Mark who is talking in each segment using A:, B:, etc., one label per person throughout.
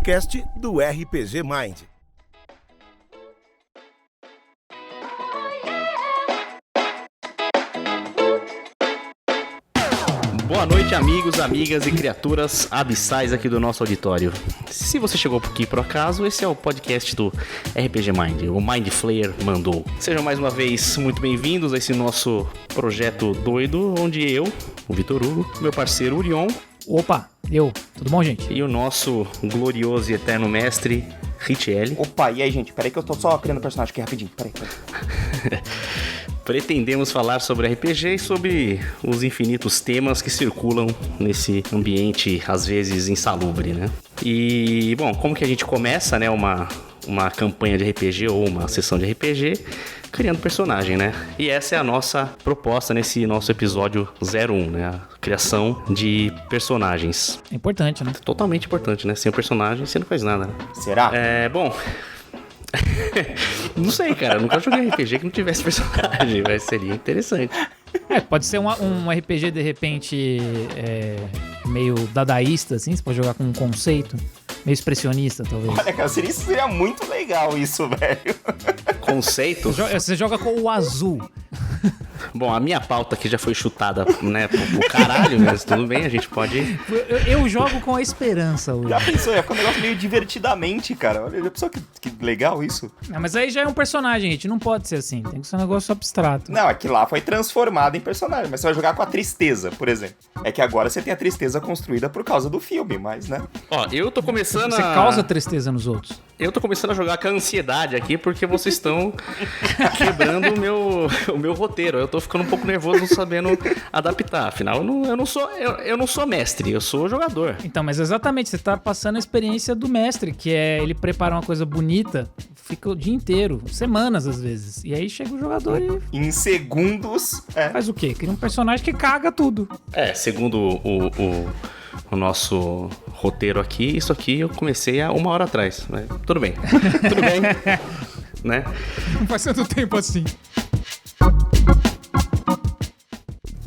A: podcast do RPG Mind.
B: Boa noite, amigos, amigas e criaturas abissais aqui do nosso auditório. Se você chegou aqui por acaso, esse é o podcast do RPG Mind, o Mind Flayer mandou. Sejam mais uma vez muito bem-vindos a esse nosso projeto doido, onde eu, o Vitor Hugo, meu parceiro Urion...
C: Opa, tudo bom, gente?
B: E o nosso glorioso e eterno mestre, Richelli.
D: Opa, e aí, gente? Peraí que eu tô só criando personagem aqui rapidinho, peraí.
B: Pretendemos falar sobre RPG e sobre os infinitos temas que circulam nesse ambiente, às vezes, insalubre, né? E, bom, como que a gente começa, né, uma campanha de RPG ou uma sessão de RPG criando personagem, né? E essa é a nossa proposta nesse nosso episódio 01, né? A criação de personagens.
C: É importante, né?
B: Totalmente importante, né? Sem o personagem, você não faz nada, né?
D: Será?
B: Bom... Não sei, cara. Eu nunca joguei RPG que não tivesse personagem, mas seria interessante.
C: Pode ser um RPG, de repente, meio dadaísta, assim. Você pode jogar com um conceito. Meio expressionista, talvez.
D: Olha, cara, seria muito legal isso, velho.
B: Conceito?
C: Você joga com o azul.
B: Bom, a minha pauta aqui já foi chutada, né, pro caralho, mas tudo bem, a gente pode...
C: Eu jogo com a esperança hoje.
D: Já pensou? Ia ficar um negócio meio divertidamente, cara. Olha, já pensou que legal isso?
C: Não, mas aí já é um personagem, gente. Não pode ser assim. Tem que ser um negócio abstrato.
D: Não, é que lá foi transformado em personagem. Mas você vai jogar com a tristeza, por exemplo. É que agora você tem a tristeza construída por causa do filme, mas, né?
B: Ó, eu tô começando
C: Você causa tristeza nos outros.
B: Eu tô começando a jogar com a ansiedade aqui, porque vocês estão quebrando o meu roteiro. Eu tô ficando um pouco nervoso, não sabendo adaptar. Afinal, eu não sou mestre, eu sou jogador.
C: Então, mas exatamente, você tá passando a experiência do mestre, que é ele preparar uma coisa bonita, fica o dia inteiro, semanas às vezes. E aí chega o jogador e...
D: Em segundos...
C: Faz o quê? Cria um personagem que caga tudo.
B: Segundo o nosso roteiro aqui, isso aqui eu comecei há 1 hora atrás. Mas tudo bem. Tudo bem. Né?
C: Não faz tanto tempo assim.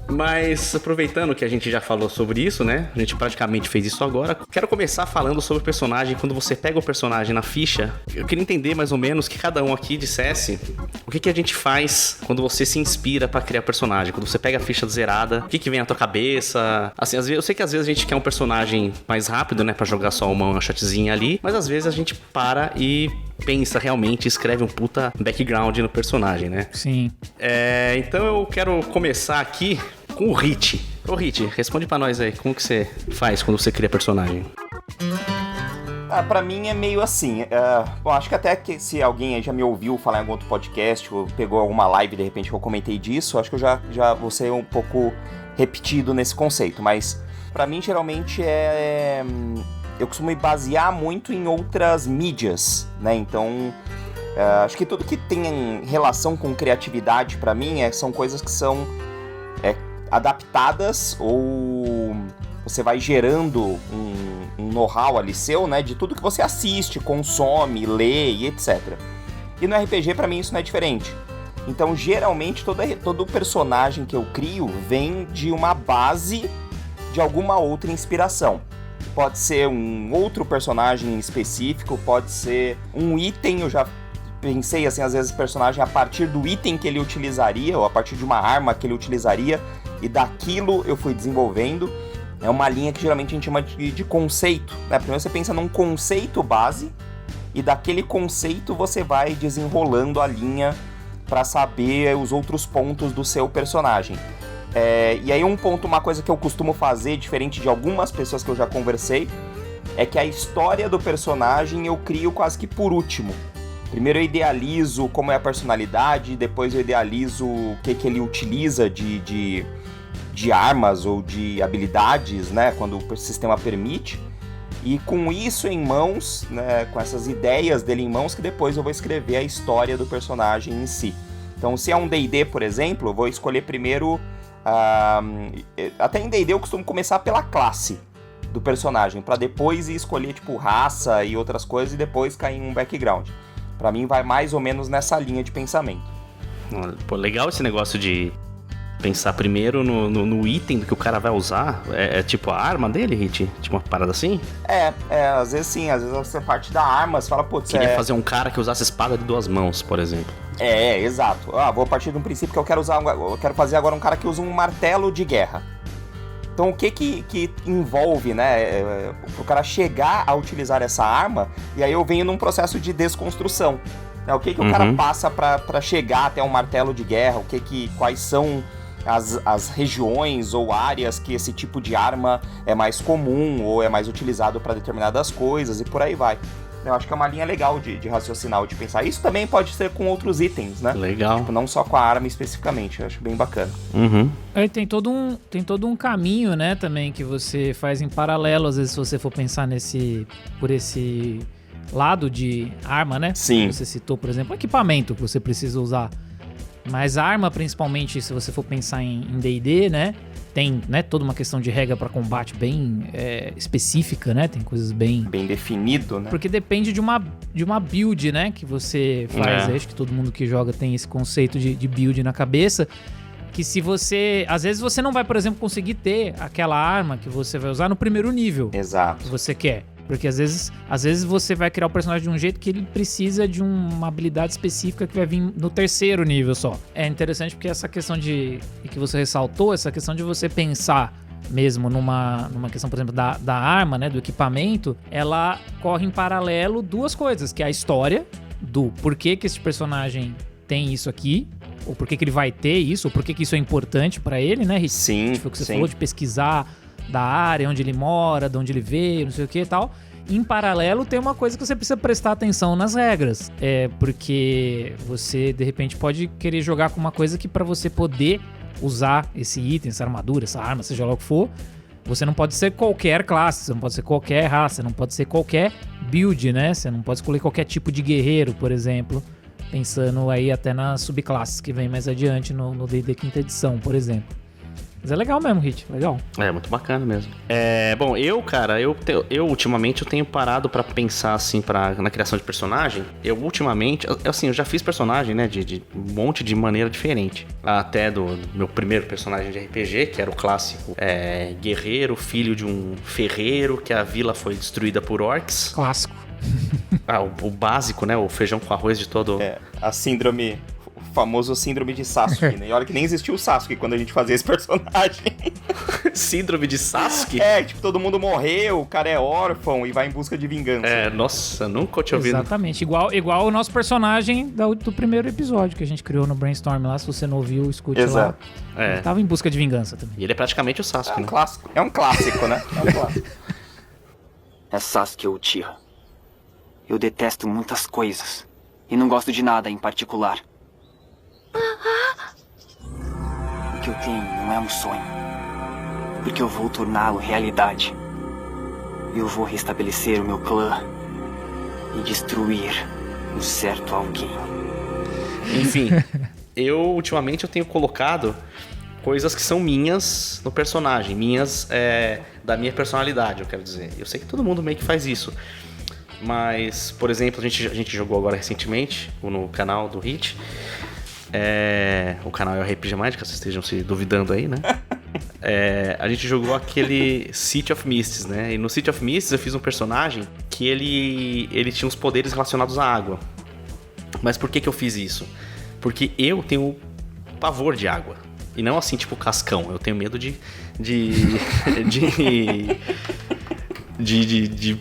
B: Mas aproveitando que a gente já falou sobre isso, né? A gente praticamente fez isso agora. Quero começar falando sobre o personagem. Quando você pega o personagem na ficha, eu queria entender mais ou menos que cada um aqui dissesse o que a gente faz quando você se inspira pra criar personagem. Quando você pega a ficha zerada, o que vem na tua cabeça? Assim, às vezes, eu sei que às vezes a gente quer um personagem mais rápido, né? Pra jogar só uma chatzinha ali. Mas às vezes a gente para e pensa realmente, escreve um puta background no personagem, né?
C: Sim.
B: Então eu quero começar aqui com o Rich. Ô Rich, responde pra nós aí, como que você faz quando você cria personagem?
D: Pra mim é meio assim, bom, acho que até que se alguém já me ouviu falar em algum outro podcast, ou pegou alguma live de repente que eu comentei disso, acho que eu já vou ser um pouco repetido nesse conceito, mas pra mim geralmente eu costumo me basear muito em outras mídias, né, então acho que tudo que tem relação com criatividade pra mim são coisas que são adaptadas, ou você vai gerando um know-how ali seu, né, de tudo que você assiste, consome, lê e etc. E no RPG, pra mim, isso não é diferente. Então, geralmente, todo personagem que eu crio vem de uma base de alguma outra inspiração. Pode ser um outro personagem específico, pode ser um item, eu já pensei, assim, às vezes, personagem a partir do item que ele utilizaria, ou a partir de uma arma que ele utilizaria, e daquilo eu fui desenvolvendo. É uma linha que geralmente a gente chama de conceito, né? Primeiro você pensa num conceito base, e daquele conceito você vai desenrolando a linha para saber os outros pontos do seu personagem. E aí uma coisa que eu costumo fazer, diferente de algumas pessoas que eu já conversei, é que a história do personagem eu crio quase que por último. Primeiro eu idealizo como é a personalidade, depois eu idealizo o que ele utiliza de armas ou de habilidades, né, quando o sistema permite. E com isso em mãos, né, com essas ideias dele em mãos, que depois eu vou escrever a história do personagem em si. Então, se é um D&D, por exemplo, eu vou escolher primeiro... até em D&D eu costumo começar pela classe do personagem, para depois escolher, tipo, raça e outras coisas, e depois cair em um background. Pra mim vai mais ou menos nessa linha de pensamento.
B: Pô, legal esse negócio de pensar primeiro no item do que o cara vai usar. É tipo a arma dele, Hit? Tipo uma parada assim?
D: Às vezes sim, às vezes você parte da arma, você fala, putz,
B: Queria fazer um cara que usasse espada de 2 mãos, por exemplo.
D: Exato. Vou partir de um princípio que eu quero fazer agora um cara que usa um martelo de guerra. Então, o que envolve, né, o cara chegar a utilizar essa arma, e aí eu venho num processo de desconstrução. Né, o que o cara passa pra chegar até um martelo de guerra, quais são as regiões ou áreas que esse tipo de arma é mais comum ou é mais utilizado para determinadas coisas e por aí vai. Eu acho que é uma linha legal de raciocinar, de pensar. Isso também pode ser com outros itens, né?
B: Legal.
D: Tipo, não só com a arma especificamente. Eu acho bem bacana.
C: Aí tem todo um caminho, né, também, que você faz em paralelo, às vezes, se você for pensar por esse lado de arma, né?
D: Sim.
C: Você citou, por exemplo, equipamento que você precisa usar. Mas arma, principalmente, se você for pensar em D&D, né? Tem, né, toda uma questão de regra para combate bem específica, né? Tem coisas bem
D: definido, né?
C: Porque depende de uma build, né? Que você faz. Acho que todo mundo que joga tem esse conceito de build na cabeça. Que se você... Às vezes você não vai, por exemplo, conseguir ter aquela arma que você vai usar no primeiro nível.
D: Exato.
C: Que você quer. Porque às vezes você vai criar o personagem de um jeito que ele precisa de uma habilidade específica que vai vir no terceiro nível só. É interessante porque essa questão e que você ressaltou, essa questão de você pensar mesmo numa questão, por exemplo, da arma, né, do equipamento, ela corre em paralelo 2 coisas, que é a história do porquê que esse personagem tem isso aqui, ou porquê que ele vai ter isso, ou porquê que isso é importante pra ele, né, Rick?
D: Sim,
C: foi o que você falou de pesquisar da área, onde ele mora, de onde ele veio, não sei o que e tal. Em paralelo, tem uma coisa que você precisa prestar atenção nas regras. Porque você, de repente, pode querer jogar com uma coisa que pra você poder usar esse item, essa armadura, essa arma, seja lá o que for, você não pode ser qualquer classe, você não pode ser qualquer raça, você não pode ser qualquer build, né? Você não pode escolher qualquer tipo de guerreiro, por exemplo. Pensando aí até nas subclasses que vem mais adiante no D&D 5ª edição, por exemplo. Mas é legal mesmo, Hit, legal.
B: É, muito bacana mesmo. Bom, eu ultimamente eu tenho parado pra pensar, assim, na criação de personagem. Eu ultimamente, assim, eu já fiz personagem, né, de um monte de maneira diferente. Até do meu primeiro personagem de RPG, que era o clássico guerreiro, filho de um ferreiro, que a vila foi destruída por orcs.
C: Clássico.
B: O básico, né, o feijão com arroz de todo...
D: O famoso síndrome de Sasuke, né? E olha que nem existiu o Sasuke quando a gente fazia esse personagem.
B: Síndrome de Sasuke?
D: Tipo, todo mundo morreu, o cara é órfão e vai em busca de vingança.
B: Nossa, nunca tinha ouvido.
C: Exatamente, igual o nosso personagem do primeiro episódio que a gente criou no Brainstorm lá, se você não ouviu, escute.
D: Exato.
C: Lá. Ele tava em busca de vingança também.
B: E ele é praticamente o Sasuke, né?
D: Clássico. É um clássico, né? É um clássico.
E: É Sasuke Uchiha. Eu detesto muitas coisas e não gosto de nada em particular. O que eu tenho não é um sonho, porque eu vou torná-lo realidade. Eu vou restabelecer o meu clã e destruir um certo alguém.
B: Enfim, ultimamente eu tenho colocado coisas que são minhas no personagem, minhas da minha personalidade, eu quero dizer. Eu sei que todo mundo meio que faz isso. Mas, por exemplo, a gente jogou agora recentemente no canal do Hit. O canal é o RPG Mind, caso vocês estejam se duvidando aí, né? A gente jogou aquele City of Mists, né? E no City of Mists eu fiz um personagem que ele tinha uns poderes relacionados à água. Mas por que eu fiz isso? Porque eu tenho pavor de água. E não assim, tipo Cascão. Eu tenho medo de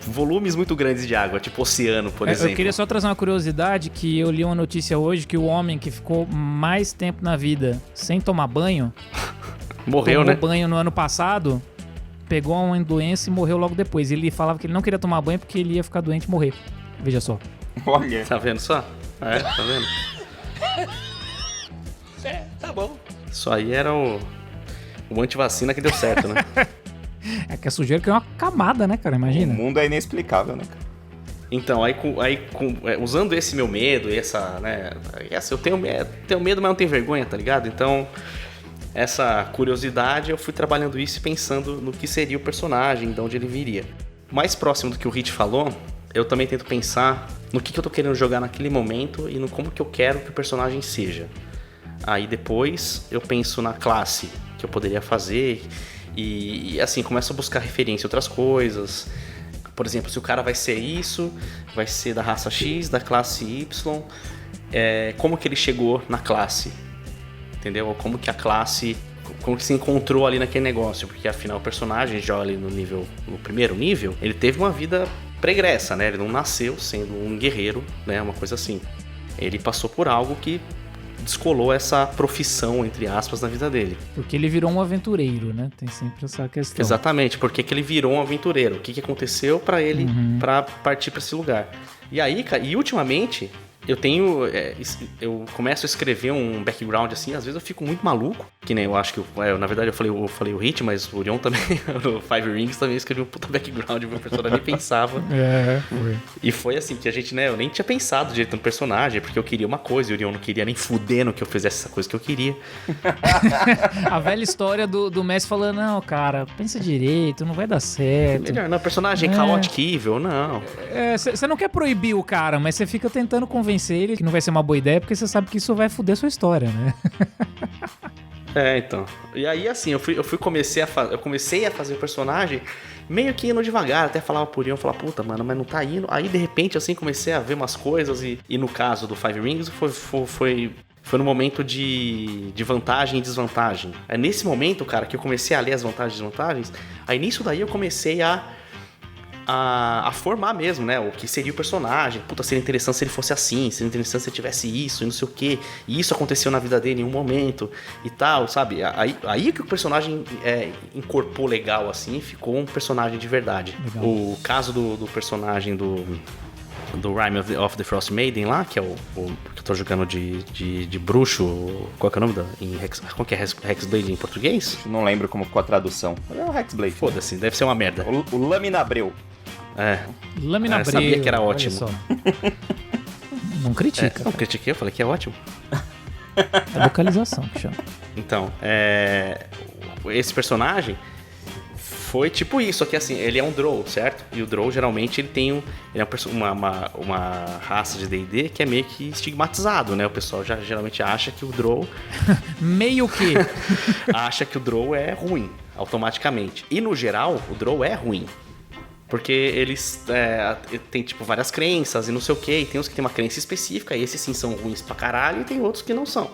B: volumes muito grandes de água, tipo oceano, por exemplo.
C: Eu queria só trazer uma curiosidade, que eu li uma notícia hoje que o homem que ficou mais tempo na vida sem tomar banho...
B: Morreu, né?
C: Tomou banho no ano passado, pegou uma doença e morreu logo depois. Ele falava que ele não queria tomar banho porque ele ia ficar doente e morrer. Veja só.
D: Olha.
B: Tá vendo só? Tá vendo? Tá bom. Isso aí era o antivacina que deu certo, né?
C: É que a sujeira que é uma camada, né, cara? Imagina.
D: O mundo é inexplicável, né, cara?
B: Então, usando esse meu medo, eu tenho medo, mas não tenho vergonha, tá ligado? Então, essa curiosidade, eu fui trabalhando isso e pensando no que seria o personagem, de onde ele viria. Mais próximo do que o Hit falou, eu também tento pensar no que eu tô querendo jogar naquele momento e no como que eu quero que o personagem seja. Aí depois eu penso na classe que eu poderia fazer e assim, começo a buscar referência em outras coisas. Por exemplo, se o cara vai ser isso, vai ser da raça X, da classe Y, como que ele chegou na classe, entendeu? Como que a classe, como que se encontrou ali naquele negócio, porque afinal o personagem joga ali no primeiro nível, ele teve uma vida pregressa, né? Ele não nasceu sendo um guerreiro, né? Uma coisa assim. Ele passou por algo que descolou essa profissão, entre aspas, na vida dele.
C: Porque ele virou um aventureiro, né? Tem sempre essa questão.
B: Exatamente, porque que ele virou um aventureiro. O que aconteceu pra ele pra partir pra esse lugar. E aí, cara, e ultimamente eu começo a escrever um background assim, às vezes eu fico muito maluco, que nem eu acho que, na verdade eu falei o Hit, mas o Orion também, no Five Rings também escreveu um puta background, meu personagem nem pensava.
C: Foi.
B: E foi assim, que a gente, né, eu nem tinha pensado direito no personagem, porque eu queria uma coisa, e o Orion não queria nem fuder no que eu fizesse essa coisa que eu queria.
C: A velha história do Messi falando, não, cara, pensa direito, não vai dar certo.
B: Melhor, não, personagem caótico evil, não.
C: Você não quer proibir o cara, mas você fica tentando convencer ele que não vai ser uma boa ideia, porque você sabe que isso vai foder sua história, né?
B: Então. E aí, assim, eu comecei a fazer o personagem meio que indo devagar, até falava por Ian, falava, puta, mano, mas não tá indo. Aí, de repente, assim, comecei a ver umas coisas e no caso do Five Rings, foi no momento de vantagem e desvantagem. É nesse momento, cara, que eu comecei a ler as vantagens e desvantagens, aí nisso daí eu comecei a formar mesmo, né? O que seria o personagem. Puta, seria interessante se ele fosse assim, seria interessante se ele tivesse isso e não sei o quê. E isso aconteceu na vida dele em um momento e tal, sabe? Aí que o personagem incorporou legal, assim, ficou um personagem de verdade. Legal. O caso do personagem do Rime of the Frost Maiden lá, que é o que eu tô jogando de bruxo. Qual que é o nome qual que é Hexblade em português?
D: Não lembro como ficou a tradução. É o Hexblade.
B: Foda-se, deve ser uma merda.
D: O Laminabreu.
C: Laminabreu.
B: Eu sabia que era ótimo.
C: Não critica.
B: Não critiquei, eu falei que é ótimo.
C: É localização que chama.
B: Então, esse personagem foi tipo isso, só que assim, ele é um Drow, certo? E o Drow, geralmente, ele é uma raça de D&D que é meio que estigmatizado, né? O pessoal já geralmente acha que o Drow...
C: Meio que?
B: Acha que o Drow é ruim, automaticamente. E, no geral, o Drow é ruim. Porque eles têm, tipo, várias crenças e não sei o quê. E tem uns que tem uma crença específica, e esses sim são ruins pra caralho, e tem outros que não são.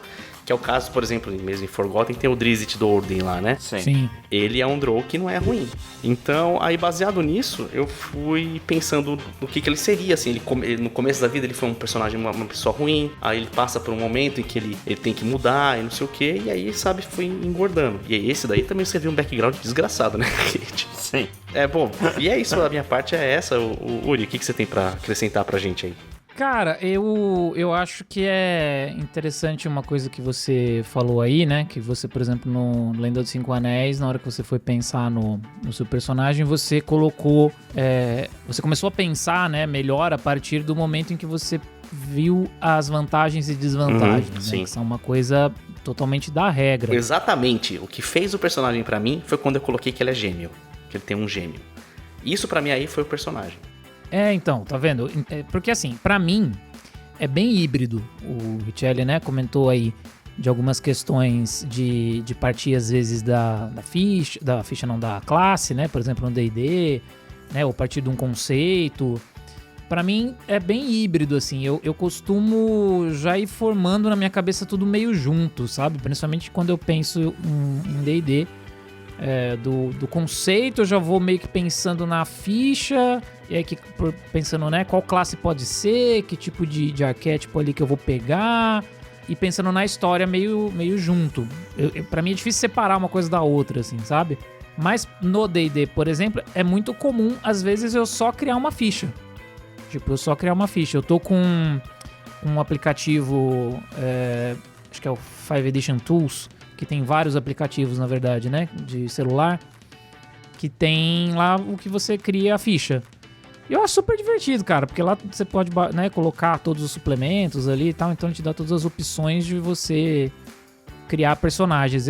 B: Que é o caso, por exemplo, mesmo em Forgotten, tem o Drizzt Do'Urden lá, né?
C: Sim.
B: Ele é um Drow que não é ruim. Então, aí baseado nisso, eu fui pensando no que ele seria, assim. Ele, no começo da vida, ele foi um personagem, uma pessoa ruim. Aí ele passa por um momento em que ele tem que mudar e não sei o quê. E aí, sabe, foi engordando. E aí, esse daí também você viu um background desgraçado, né, Kate?
D: Sim.
B: Bom, e é isso, a minha parte é essa. Uri, o que você tem pra acrescentar pra gente aí?
C: Cara, eu acho que é interessante uma coisa que você falou aí, né? Que você, por exemplo, no Lenda dos Cinco Anéis, na hora que você foi pensar no seu personagem, você colocou... você começou a pensar, né, melhor a partir do momento em que você viu as vantagens e desvantagens, né?
B: Sim.
C: Que são uma coisa totalmente da regra.
B: Exatamente. O que fez o personagem pra mim foi quando eu coloquei que ele é gêmeo. Que ele tem um gêmeo. Isso pra mim aí foi o personagem.
C: Então, tá vendo? Porque assim, pra mim, é bem híbrido. O Richelli, né, comentou aí de algumas questões de partir, às vezes, da ficha não, da classe, né, por exemplo, no D&D, né, ou partir de um conceito. Pra mim, é bem híbrido, assim. Eu costumo já ir formando na minha cabeça tudo meio junto, sabe? Principalmente quando eu penso em D&D. Do conceito, eu já vou meio que pensando na ficha, e aí pensando, né, qual classe pode ser, que tipo de arquétipo ali que eu vou pegar, e pensando na história meio junto. Pra mim é difícil separar uma coisa da outra, assim, sabe? Mas no D&D, por exemplo, é muito comum, às vezes, eu só criar uma ficha. Tipo, eu só criar uma ficha. Eu tô com um aplicativo, acho que é o 5 Edition Tools, que tem vários aplicativos, na verdade, né, de celular, que tem lá o que você cria a ficha. E eu acho super divertido, cara, porque lá você pode, né, colocar todos os suplementos ali e tal, então ele te dá todas as opções de você criar personagens.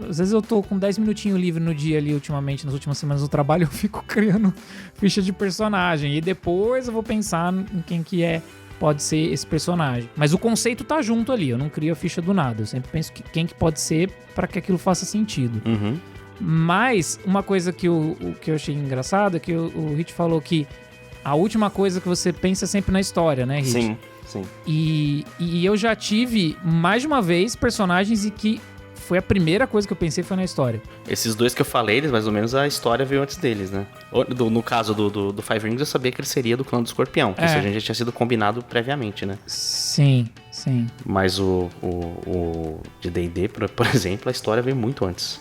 C: Às vezes eu tô com 10 minutinhos livre no dia ali, ultimamente, nas últimas semanas do trabalho, eu fico criando ficha de personagem, e depois eu vou pensar em quem que é pode ser esse personagem. Mas o conceito tá junto ali, eu não crio a ficha do nada. Eu sempre penso que quem que pode ser pra que aquilo faça sentido.
B: Uhum.
C: Mas uma coisa que eu achei engraçado é que o Hit falou que a última coisa que você pensa é sempre na história, né, Hit?
D: Sim.
C: E eu já tive mais de uma vez personagens e que foi a primeira coisa que eu pensei foi na história.
B: Esses dois que eu falei, eles, mais ou menos a história veio antes deles, né? No caso do Five Rings, eu sabia que ele seria do clã do Escorpião. Que isso a gente já tinha sido combinado previamente, né?
C: Sim.
B: Mas o de D&D, por exemplo, a história veio muito antes.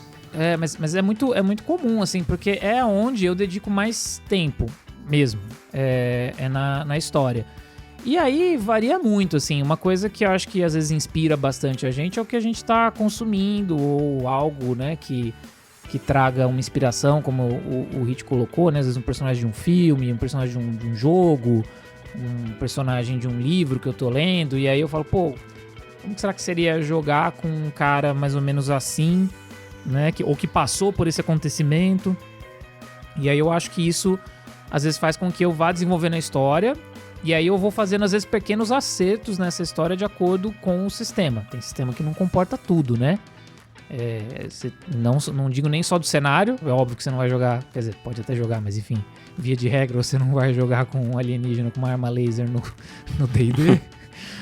C: Mas é muito comum, assim, porque é onde eu dedico mais tempo mesmo. É na história. E aí varia muito, assim, uma coisa que eu acho que às vezes inspira bastante a gente é o que a gente tá consumindo, ou algo, né, que traga uma inspiração, como o Hit colocou, né, às vezes um personagem de um filme, um personagem de um jogo, um personagem de um livro que eu tô lendo, e aí eu falo, pô, como será que seria jogar com um cara mais ou menos assim, né, ou que passou por esse acontecimento? E aí eu acho que isso às vezes faz com que eu vá desenvolvendo a história. E aí eu vou fazendo, às vezes, pequenos acertos nessa história de acordo com o sistema. Tem sistema que não comporta tudo, né? Não digo nem só do cenário. É óbvio que você não vai jogar... Quer dizer, pode até jogar, mas enfim. Via de regra, você não vai jogar com um alienígena com uma arma laser no D&D.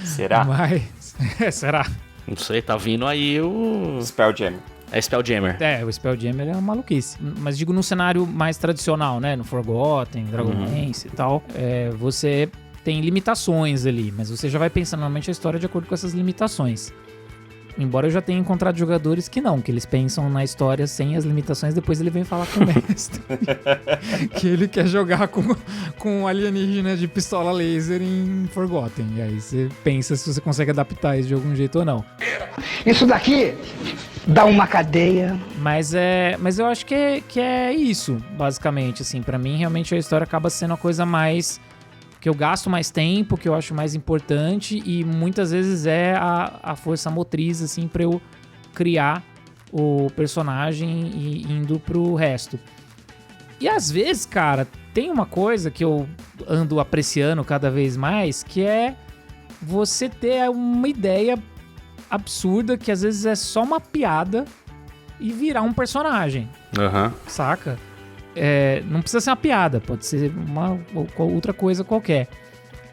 D: Será?
C: Mas... será?
B: Não sei, tá vindo aí o...
D: Spelljammer.
B: É Spelljammer.
C: O Spelljammer é uma maluquice. Mas digo no cenário mais tradicional, né? No Forgotten, Dragonlance e tal. Você... tem limitações ali, mas você já vai pensando normalmente a história de acordo com essas limitações. Embora eu já tenha encontrado jogadores que não, que eles pensam na história sem as limitações, depois ele vem falar com o mestre que ele quer jogar com alienígena de pistola laser em Forgotten. E aí você pensa se você consegue adaptar isso de algum jeito ou não.
F: Isso daqui dá uma cadeia.
C: Mas eu acho que é isso, basicamente. Assim, pra mim, realmente a história acaba sendo a coisa mais... que eu gasto mais tempo, que eu acho mais importante, e muitas vezes é a força motriz, assim, pra eu criar o personagem e indo pro resto. E às vezes, cara, tem uma coisa que eu ando apreciando cada vez mais, que é você ter uma ideia absurda, que às vezes é só uma piada, e virar um personagem. Saca? Não precisa ser uma piada, pode ser uma outra coisa qualquer.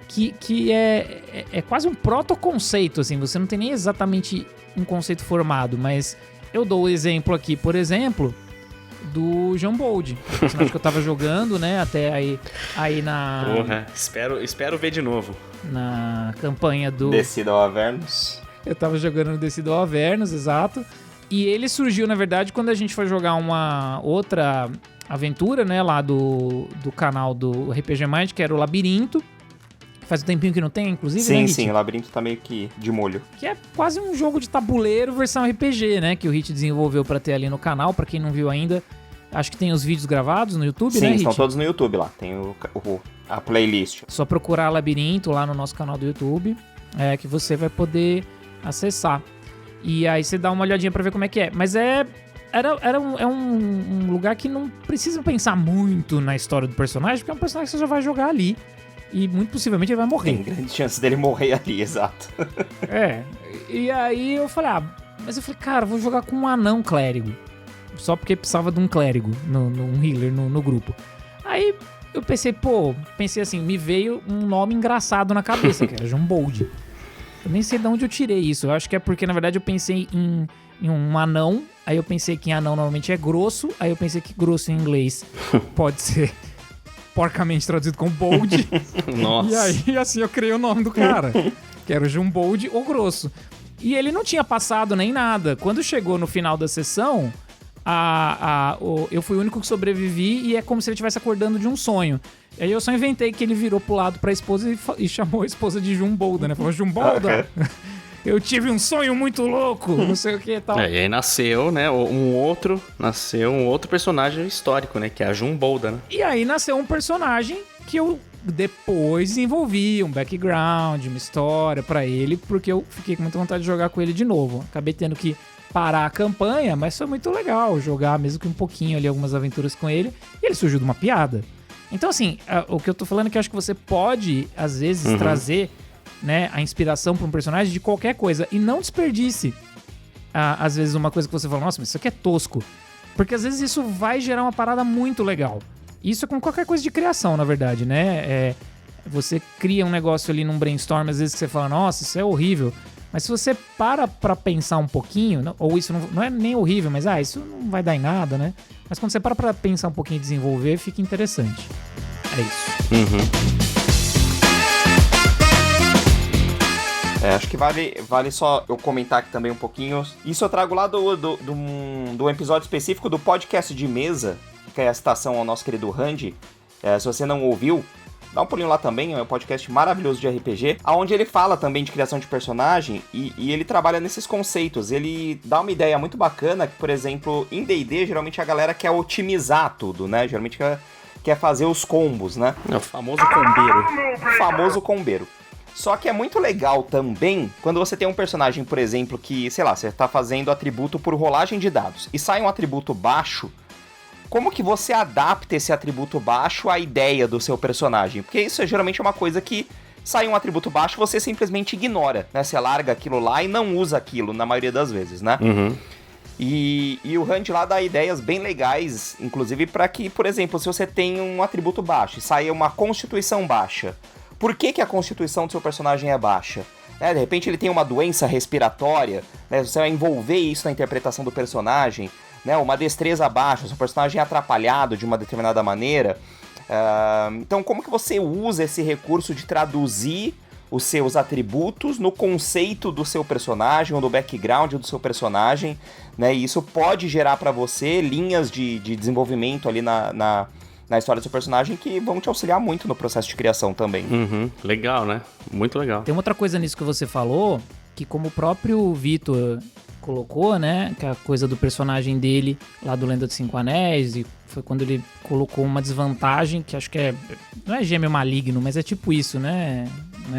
C: Que é quase um protoconceito, assim, você não tem nem exatamente um conceito formado, mas eu dou o exemplo aqui, por exemplo, do John Bold, o personagem que eu tava jogando, né, até aí na...
B: Porra, espero ver de novo.
C: Na campanha do...
D: Descida ao Avernus.
C: Eu tava jogando no Descida ao Avernus, exato. E ele surgiu, na verdade, quando a gente foi jogar uma outra... aventura, né, lá do canal do RPG Mind, que era o Labirinto. Faz um tempinho que não tem, inclusive,
D: sim,
C: né,
D: sim, o Labirinto tá meio que de molho.
C: Que é quase um jogo de tabuleiro versão RPG, né, que o Hit desenvolveu pra ter ali no canal, pra quem não viu ainda. Acho que tem os vídeos gravados no YouTube,
D: sim,
C: né,
D: Hit?
C: Hit?
D: Sim, estão todos no YouTube lá, tem a playlist.
C: Só procurar Labirinto lá no nosso canal do YouTube, que você vai poder acessar. E aí você dá uma olhadinha pra ver como é que é. Mas é um lugar que não precisa pensar muito na história do personagem, porque é um personagem que você já vai jogar ali. E muito possivelmente ele vai morrer.
D: Tem grande chance dele morrer ali, exato.
C: E aí eu falei, cara, vou jogar com um anão clérigo. Só porque precisava de um clérigo, um healer no grupo. Aí eu pensei assim, me veio um nome engraçado na cabeça, que era John Bold. Eu nem sei de onde eu tirei isso. Eu acho que é porque, na verdade, eu pensei em um anão. Aí eu pensei que anão normalmente é grosso. Aí eu pensei que grosso em inglês pode ser porcamente traduzido como bold.
B: Nossa.
C: E aí, assim, eu criei o nome do cara, que era o John Bold ou grosso. E ele não tinha passado nem nada. Quando chegou no final da sessão, eu fui o único que sobrevivi e é como se ele estivesse acordando de um sonho. E aí eu só inventei que ele virou pro lado pra esposa e chamou a esposa de Jumbolda, né? Falou, Jumbolda, eu tive um sonho muito louco, não sei o que e tal.
B: E aí nasceu, né, um outro personagem histórico, né, que é a Jumbolda, né?
C: E aí nasceu um personagem que eu depois desenvolvi um background, uma história pra ele, porque eu fiquei com muita vontade de jogar com ele de novo. Acabei tendo que parar a campanha, mas foi muito legal jogar, mesmo que um pouquinho ali, algumas aventuras com ele, e ele surgiu de uma piada. Então, assim, o que eu tô falando é que eu acho que você pode, às vezes, trazer né, a inspiração para um personagem de qualquer coisa. E não desperdice, às vezes, uma coisa que você fala, nossa, mas isso aqui é tosco. Porque às vezes isso vai gerar uma parada muito legal. Isso é com qualquer coisa de criação, na verdade, né? Você cria um negócio ali num brainstorm, às vezes que você fala, nossa, isso é horrível. Mas se você para pra pensar um pouquinho, ou isso não é nem horrível, mas isso não vai dar em nada, né? Mas quando você para pra pensar um pouquinho e desenvolver, fica interessante. É isso.
D: Acho que vale só eu comentar aqui também um pouquinho. Isso eu trago lá do episódio específico do podcast de mesa, que é a citação ao nosso querido Randy. Se você não ouviu, dá um pulinho lá também, é um podcast maravilhoso de RPG, onde ele fala também de criação de personagem e ele trabalha nesses conceitos. Ele dá uma ideia muito bacana que, por exemplo, em D&D, geralmente a galera quer otimizar tudo, né? Geralmente quer fazer os combos, né?
B: É o famoso combeiro.
D: O famoso combeiro. Só que é muito legal também quando você tem um personagem, por exemplo, que, sei lá, você tá fazendo atributo por rolagem de dados e sai um atributo baixo. Como que você adapta esse atributo baixo à ideia do seu personagem? Porque isso geralmente é uma coisa que sai um atributo baixo, você simplesmente ignora, né? Você larga aquilo lá e não usa aquilo, na maioria das vezes, né? E o Randy lá dá ideias bem legais, inclusive para que, por exemplo, se você tem um atributo baixo e sai uma constituição baixa, por que a constituição do seu personagem é baixa? De repente ele tem uma doença respiratória, né? Você vai envolver isso na interpretação do personagem, né, uma destreza baixa, seu personagem é atrapalhado de uma determinada maneira. Então, como que você usa esse recurso de traduzir os seus atributos no conceito do seu personagem, ou no background do seu personagem, né? E isso pode gerar para você linhas de desenvolvimento ali na história do seu personagem que vão te auxiliar muito no processo de criação também.
B: Legal, né? Muito legal.
C: Tem outra coisa nisso que você falou, que como o próprio Vitor colocou, né, que é a coisa do personagem dele lá do Lenda dos Cinco Anéis, e foi quando ele colocou uma desvantagem, que acho que não é gêmeo maligno, mas é tipo isso, né,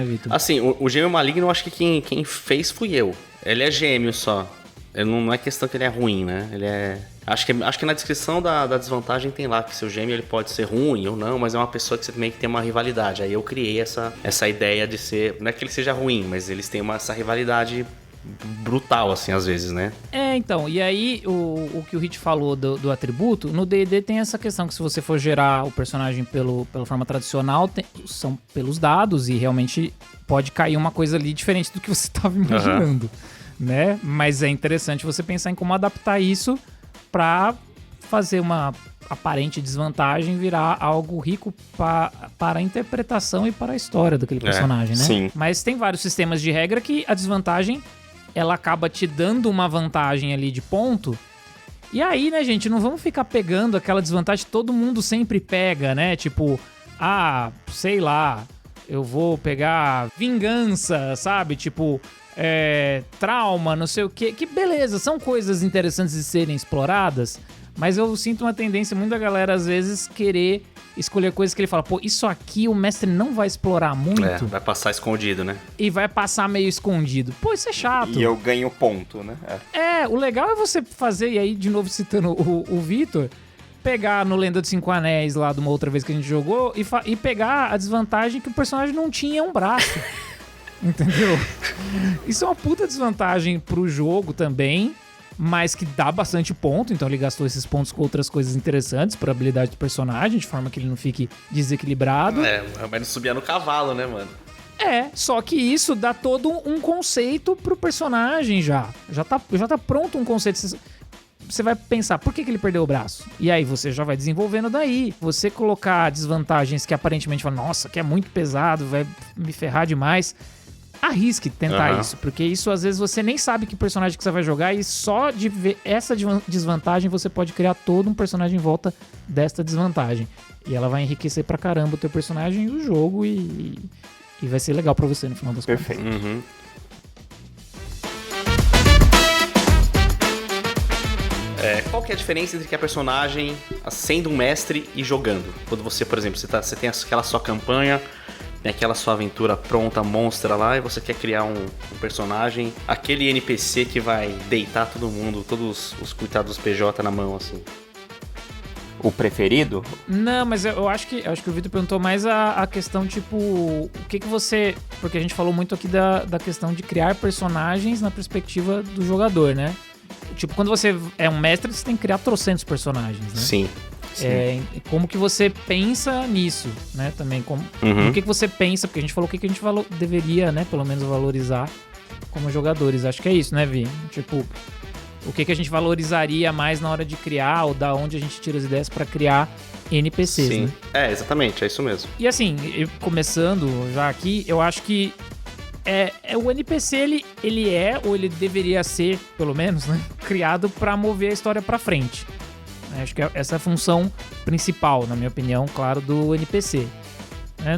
C: Vitor?
B: Assim, o gêmeo maligno, eu acho que quem fez fui eu. Ele é gêmeo só. Não é questão que ele é ruim, né? Ele é... Acho que na descrição da desvantagem tem lá que seu gêmeo ele pode ser ruim ou não, mas é uma pessoa que você meio que tem uma rivalidade. Aí eu criei essa ideia de ser... Não é que ele seja ruim, mas eles têm essa rivalidade brutal, assim, às vezes, né?
C: Então, e aí o que o Hit falou do atributo, no D&D tem essa questão que se você for gerar o personagem pela forma tradicional, são pelos dados e realmente pode cair uma coisa ali diferente do que você estava imaginando, né? Mas é interessante você pensar em como adaptar isso para fazer uma aparente desvantagem virar algo rico para a interpretação e para a história daquele personagem, né?
D: Sim.
C: Mas tem vários sistemas de regra que a desvantagem ela acaba te dando uma vantagem ali de ponto. E aí, né, gente, não vamos ficar pegando aquela desvantagem que todo mundo sempre pega, né? Tipo, sei lá, eu vou pegar vingança, sabe? Tipo, trauma, não sei o quê. Que beleza, são coisas interessantes de serem exploradas, mas eu sinto uma tendência muito da galera, às vezes, querer escolher coisas que ele fala, pô, isso aqui o mestre não vai explorar muito.
B: Vai passar escondido, né?
C: E vai passar meio escondido. Pô, isso é chato.
D: E eu ganho ponto, né?
C: O legal é você fazer, e aí, de novo citando o Vitor, pegar no Lenda dos Cinco Anéis, lá de uma outra vez que a gente jogou, e pegar a desvantagem que o personagem não tinha um braço. Entendeu? Isso é uma puta desvantagem pro jogo também, mas que dá bastante ponto, então ele gastou esses pontos com outras coisas interessantes para a habilidade do personagem, de forma que ele não fique desequilibrado.
B: Mas não subia no cavalo, né, mano?
C: Só que isso dá todo um conceito pro personagem já tá pronto um conceito. Você vai pensar, por que ele perdeu o braço? E aí você já vai desenvolvendo daí. Você colocar desvantagens que aparentemente falam, nossa, que é muito pesado, vai me ferrar demais. Arrisque tentar isso, porque isso às vezes você nem sabe que personagem que você vai jogar e só de ver essa desvantagem você pode criar todo um personagem em volta desta desvantagem. E ela vai enriquecer pra caramba o teu personagem e o jogo e vai ser legal pra você no final das contas.
D: Perfeito.
B: Qual que é a diferença entre que a personagem sendo um mestre e jogando? Quando você, por exemplo, você tem aquela sua campanha, tem aquela sua aventura pronta, monstra lá, e você quer criar um personagem, aquele NPC que vai deitar todo mundo, todos os coitados PJ na mão, assim.
D: o preferido?
C: Não, mas eu acho que o Vitor perguntou mais a questão, tipo, o que você... Porque a gente falou muito aqui da questão de criar personagens na perspectiva do jogador, né? Tipo, quando você é um mestre, você tem que criar trocentos personagens, né?
B: Sim.
C: Como que você pensa nisso, né? Também, o que você pensa, porque a gente falou o que a gente deveria, né, pelo menos valorizar como jogadores. Acho que é isso, né, Vi? Tipo, o que a gente valorizaria mais na hora de criar, ou da onde a gente tira as ideias pra criar NPCs,
B: Sim.
C: né?
B: Exatamente, é isso mesmo.
C: E assim, começando já aqui, eu acho que o NPC, ele é, ou ele deveria ser, pelo menos, né, criado pra mover a história pra frente. Acho que essa é a função principal, na minha opinião, claro, do NPC.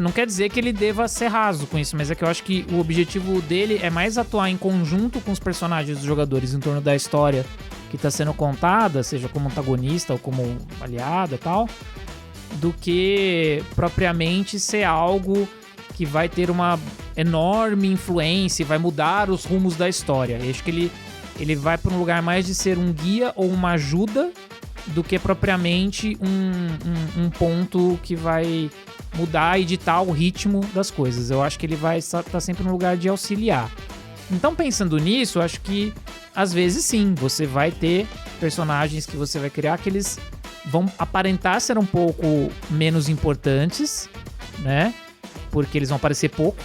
C: Não quer dizer que ele deva ser raso com isso, mas é que eu acho que o objetivo dele é mais atuar em conjunto com os personagens dos jogadores em torno da história que está sendo contada, seja como antagonista ou como aliado e tal, do que propriamente ser algo que vai ter uma enorme influência e vai mudar os rumos da história. Eu acho que ele vai para um lugar mais de ser um guia ou uma ajuda do que propriamente um ponto que vai mudar e ditar o ritmo das coisas. Eu acho que ele vai estar sempre no lugar de auxiliar. Então, pensando nisso, eu acho que às vezes sim, você vai ter personagens que você vai criar que eles vão aparentar ser um pouco menos importantes, né? Porque eles vão aparecer pouco,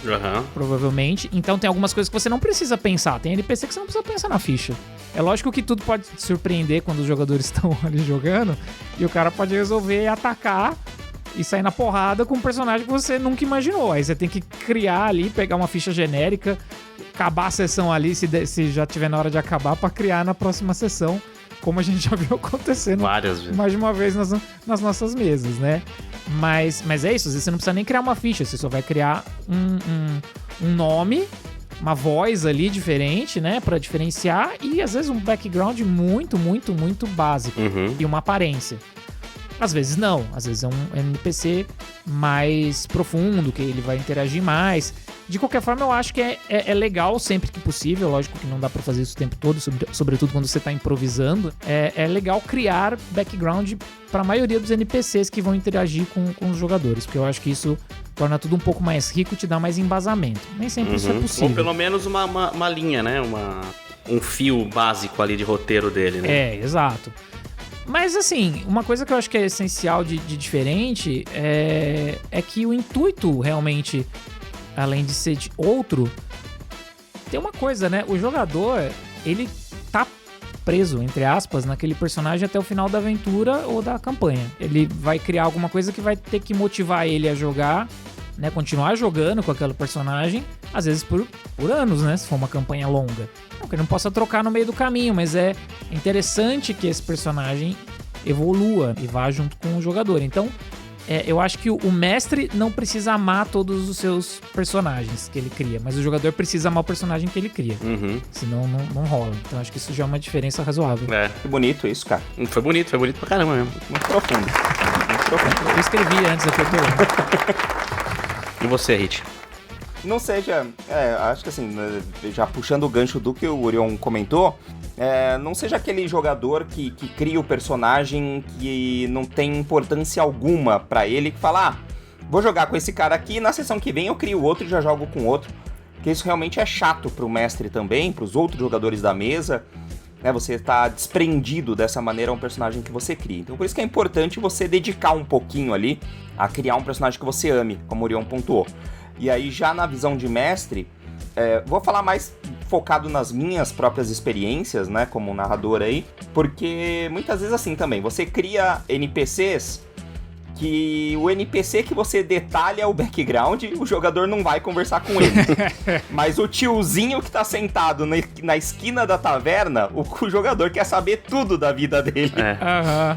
C: provavelmente. Então tem algumas coisas que você não precisa pensar. Tem NPC que você não precisa pensar na ficha. É lógico que tudo pode te surpreender quando os jogadores estão ali jogando e o cara pode resolver atacar e sair na porrada com um personagem que você nunca imaginou. Aí você tem que criar ali, pegar uma ficha genérica, acabar a sessão ali, se já tiver na hora de acabar, pra criar na próxima sessão, como a gente já viu acontecendo
B: várias vezes,
C: mais de uma vez nas nossas mesas, né? Mas é isso, às vezes você não precisa nem criar uma ficha, você só vai criar um nome, uma voz ali diferente, né, pra diferenciar, e às vezes um background muito, muito, muito básico e uma aparência. Às vezes não, às vezes é um NPC mais profundo, que ele vai interagir mais. De qualquer forma, eu acho que é legal sempre que possível, lógico que não dá pra fazer isso o tempo todo, sobretudo quando você tá improvisando. É legal criar background pra maioria dos NPCs que vão interagir com os jogadores, porque eu acho que isso torna tudo um pouco mais rico e te dá mais embasamento. Nem sempre isso é possível.
B: Ou pelo menos uma linha, né? Um fio básico ali de roteiro dele, né?
C: Exato. Mas assim, uma coisa que eu acho que é essencial de diferente é que o intuito realmente, além de ser de outro, tem uma coisa, né? O jogador, ele tá preso, entre aspas, naquele personagem até o final da aventura ou da campanha. Ele vai criar alguma coisa que vai ter que motivar ele a jogar, né? Continuar jogando com aquele personagem, às vezes por anos, né? Se for uma campanha longa. Não que ele não possa trocar no meio do caminho, mas é interessante que esse personagem evolua e vá junto com o jogador. Então, eu acho que o mestre não precisa amar todos os seus personagens que ele cria, mas o jogador precisa amar o personagem que ele cria. Senão não rola. Então acho que isso já é uma diferença razoável.
D: Que bonito isso, cara.
B: Foi bonito pra caramba mesmo.
D: Muito profundo.
C: Eu escrevi antes da coisa.
B: E você, Hit?
D: Não seja, acho que assim, já puxando o gancho do que o Orion comentou, não seja aquele jogador que cria o personagem que não tem importância alguma pra ele, que fala, vou jogar com esse cara aqui, na sessão que vem eu crio outro e já jogo com outro, porque isso realmente é chato pro mestre também, pros outros jogadores da mesa, né, você tá desprendido dessa maneira a um personagem que você cria. Então por isso que é importante você dedicar um pouquinho ali a criar um personagem que você ame, como o Orion pontuou. E aí, já na visão de mestre, vou falar mais focado nas minhas próprias experiências, né, como narrador aí, porque muitas vezes assim também, você cria NPCs que o NPC que você detalha o background, o jogador não vai conversar com ele. Mas o tiozinho que tá sentado na esquina da taverna, o jogador quer saber tudo da vida dele.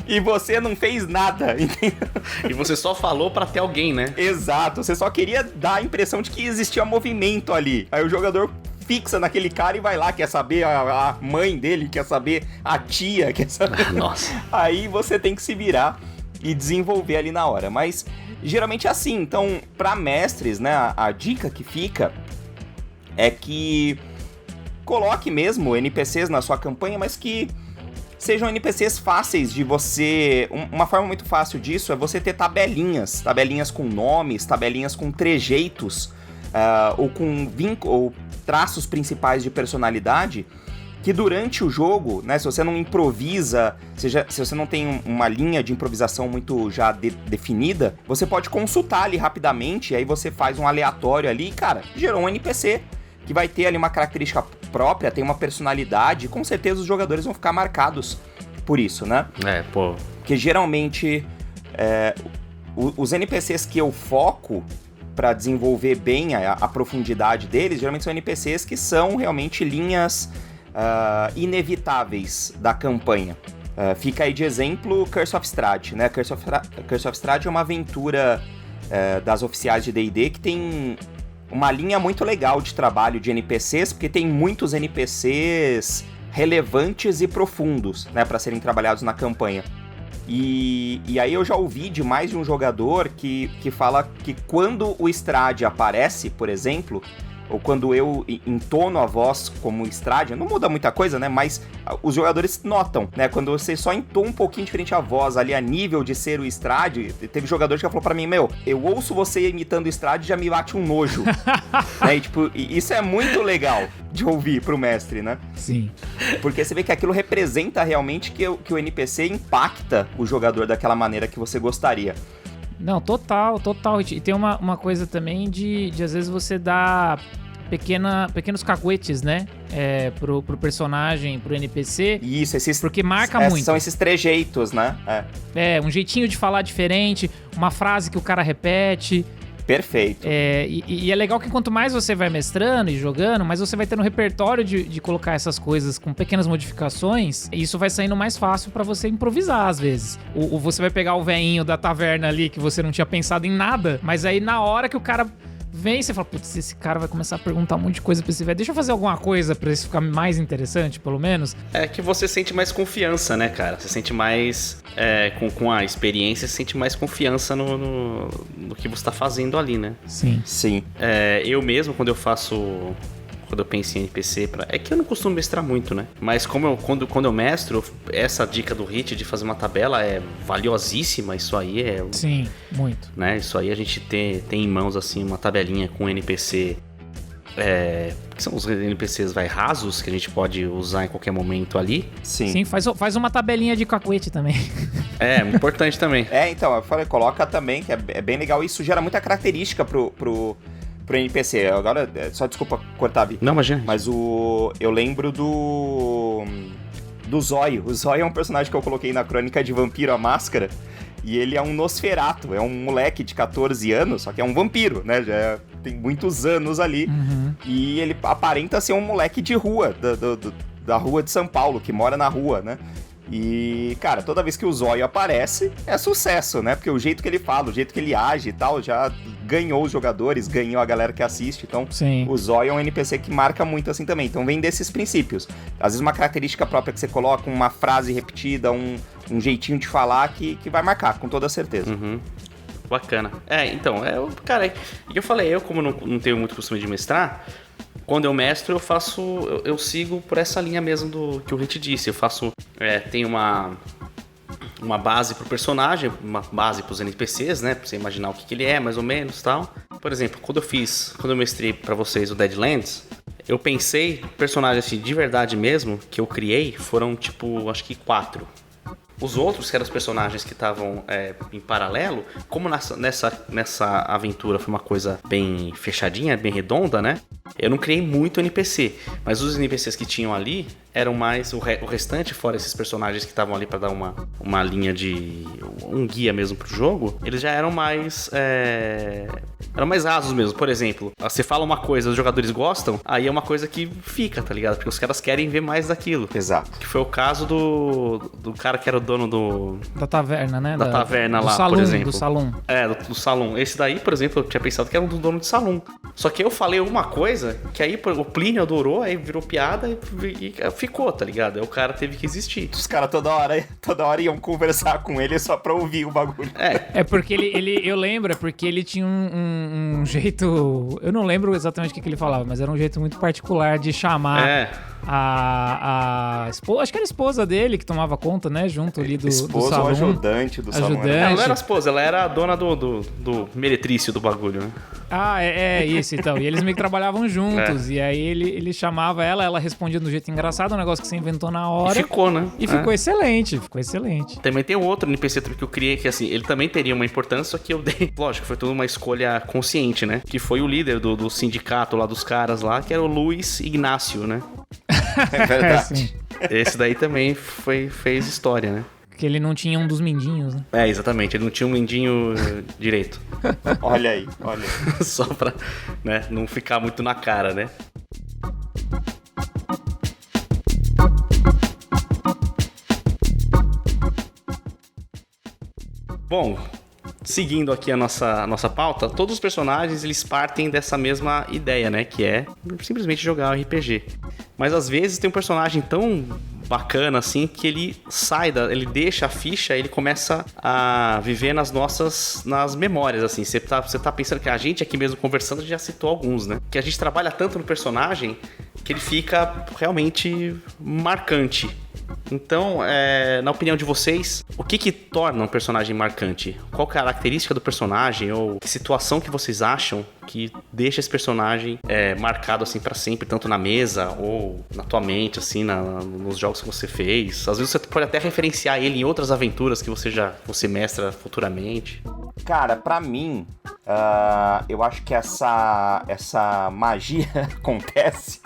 D: E você não fez nada, entendeu?
B: E você só falou pra ter alguém, né?
D: Exato, você só queria dar a impressão de que existia movimento ali. Aí o jogador fixa naquele cara e vai lá, quer saber a mãe dele, quer saber a tia, quer saber...
B: Nossa.
D: Aí você tem que se virar e desenvolver ali na hora, mas geralmente é assim. Então, para mestres, né, a dica que fica é que coloque mesmo NPCs na sua campanha, mas que sejam NPCs fáceis de você... Uma forma muito fácil disso é você ter tabelinhas com nomes, tabelinhas com trejeitos, ou traços principais de personalidade, que durante o jogo, né, se você não improvisa, se você não tem uma linha de improvisação muito já definida, você pode consultar ali rapidamente, e aí você faz um aleatório ali, e, cara, gerou um NPC que vai ter ali uma característica própria, tem uma personalidade, e com certeza os jogadores vão ficar marcados por isso, né? Porque geralmente os NPCs que eu foco para desenvolver bem a profundidade deles, geralmente são NPCs que são realmente linhas inevitáveis da campanha. Fica aí de exemplo Curse of Strahd, né? Curse of Strahd é uma aventura das oficiais de D&D que tem uma linha muito legal de trabalho de NPCs, porque tem muitos NPCs relevantes e profundos, né, para serem trabalhados na campanha. E aí eu já ouvi de mais de um jogador que fala que quando o Strahd aparece, por exemplo, ou quando eu entono a voz como Strahd, não muda muita coisa, né? Mas os jogadores notam, né? Quando você só entona um pouquinho diferente a voz ali a nível de ser o Strahd, teve jogador que falou pra mim, eu ouço você imitando o Strahd e já me bate um nojo. Né? E, tipo, isso é muito legal de ouvir pro mestre, né?
C: Sim.
D: Porque você vê que aquilo representa realmente que o NPC impacta o jogador daquela maneira que você gostaria.
C: Não, total. E tem uma coisa também de às vezes você dar pequenos cacuetes, né? Pro personagem, pro NPC.
D: Isso,
C: porque marca muito.
D: São esses trejeitos, né?
C: Um jeitinho de falar diferente, uma frase que o cara repete.
D: Perfeito.
C: E é legal que quanto mais você vai mestrando e jogando, mais você vai ter no repertório de colocar essas coisas com pequenas modificações, e isso vai saindo mais fácil pra você improvisar, às vezes. Ou você vai pegar o velhinho da taverna ali, que você não tinha pensado em nada, mas aí na hora que o cara vem, você fala, putz, esse cara vai começar a perguntar um monte de coisa pra esse velho. Deixa eu fazer alguma coisa pra isso ficar mais interessante, pelo menos.
B: É que você sente mais confiança, né, cara? Você sente mais... com a experiência, você sente mais confiança no que você tá fazendo ali, né?
C: Sim.
B: Eu mesmo, quando eu penso em NPC, é que eu não costumo mestrar muito, né? Mas quando eu mestro, essa dica do Hit de fazer uma tabela é valiosíssima. Isso aí
C: Sim, muito.
B: Né? Isso aí a gente tem em mãos, assim, uma tabelinha com NPC... que são os NPCs rasos, que a gente pode usar em qualquer momento ali.
C: Sim, faz uma tabelinha de cacuete também.
B: Importante também.
D: Então, eu falei, coloca também, que é bem legal. Isso gera muita característica pro NPC. Agora, só desculpa cortar, Vi.
B: Não, imagina.
D: Mas eu lembro do Zóio. O Zóio é um personagem que eu coloquei na Crônica de Vampiro, a Máscara. E ele é um Nosferatu, é um moleque de 14 anos, só que é um vampiro, né? Já tem muitos anos ali.
C: Uhum.
D: E ele aparenta ser um moleque de rua, da rua de São Paulo, que mora na rua, né? E, cara, toda vez que o Zóio aparece, é sucesso, né? Porque o jeito que ele fala, o jeito que ele age e tal, já ganhou os jogadores, ganhou a galera que assiste. Então,
C: Sim.
D: O Zóio é um NPC que marca muito assim também. Então, vem desses princípios. Às vezes, uma característica própria que você coloca, uma frase repetida, um jeitinho de falar que vai marcar, com toda certeza.
B: Uhum. Bacana. Então, cara, eu falei, eu como não tenho muito costume de mestrar, quando eu mestro, eu sigo por essa linha mesmo do que o Hit disse. Eu faço, tem uma base pro personagem, uma base pros NPCs, né? Pra você imaginar o que ele é, mais ou menos, tal. Por exemplo, quando eu mestrei pra vocês o Deadlands, eu pensei, personagens assim, de verdade mesmo, que eu criei, foram tipo, acho que 4. Os outros, que eram os personagens que estavam em paralelo, como nessa aventura foi uma coisa bem fechadinha, bem redonda, né? Eu não criei muito NPC, mas os NPCs que tinham ali eram mais o restante, fora esses personagens que estavam ali para dar uma linha de... um guia mesmo pro jogo, eles já eram mais... eram mais rasos mesmo. Por exemplo, você fala uma coisa, os jogadores gostam, aí é uma coisa que fica, tá ligado? Porque os caras querem ver mais daquilo.
D: Exato.
B: Que foi o caso do cara que era o dono
C: da taverna, né?
B: Da taverna lá,
C: salão,
B: por exemplo.
C: Do salão.
B: Do salão. Esse daí, por exemplo, eu tinha pensado que era um do dono de salão. Só que eu falei alguma coisa que aí o Plínio adorou, aí virou piada e ficou, tá ligado? Aí o cara teve que existir.
D: Os caras toda hora iam conversar com ele só pra ouvir o bagulho.
C: Porque eu lembro, porque ele tinha um jeito... Eu não lembro exatamente o que ele falava, mas era um jeito muito particular de chamar Acho que era a esposa dele que tomava conta, né? Junto ali do
D: Esposa
C: salão.
D: ou ajudante do salão.
C: Ajudante.
B: Ela não era a esposa, ela era a dona do meretrício do bagulho, né?
C: Isso então. E eles meio que trabalhavam juntos. E aí ele chamava ela respondia de um jeito engraçado, um negócio que você inventou na hora.
B: E ficou, né?
C: E ficou excelente, ficou excelente.
B: Também tem um outro NPC que eu criei que, assim, ele também teria uma importância, só que eu dei... Lógico, foi toda uma escolha consciente, né? Que foi o líder do sindicato lá dos caras lá, que era o Luiz Ignácio, né?
D: É verdade.
B: Esse daí também fez história, né?
C: Porque ele não tinha um dos mindinhos, né?
B: É, exatamente. Ele não tinha um mindinho direito.
D: Olha aí.
B: Só pra, né, não ficar muito na cara, né? Bom, seguindo aqui a nossa pauta, todos os personagens eles partem dessa mesma ideia, né? Que é simplesmente jogar um RPG. Mas às vezes tem um personagem tão bacana assim que ele ele deixa a ficha, ele começa a viver nas memórias, assim. Você tá pensando que a gente aqui mesmo conversando já citou alguns, né? Que a gente trabalha tanto no personagem que ele fica realmente marcante. Então, na opinião de vocês, o que torna um personagem marcante? Qual característica do personagem ou que situação que vocês acham que deixa esse personagem marcado assim pra sempre, tanto na mesa ou na tua mente, assim, nos jogos que você fez? Às vezes você pode até referenciar ele em outras aventuras que você mestra futuramente.
D: Cara, pra mim, eu acho que essa magia acontece,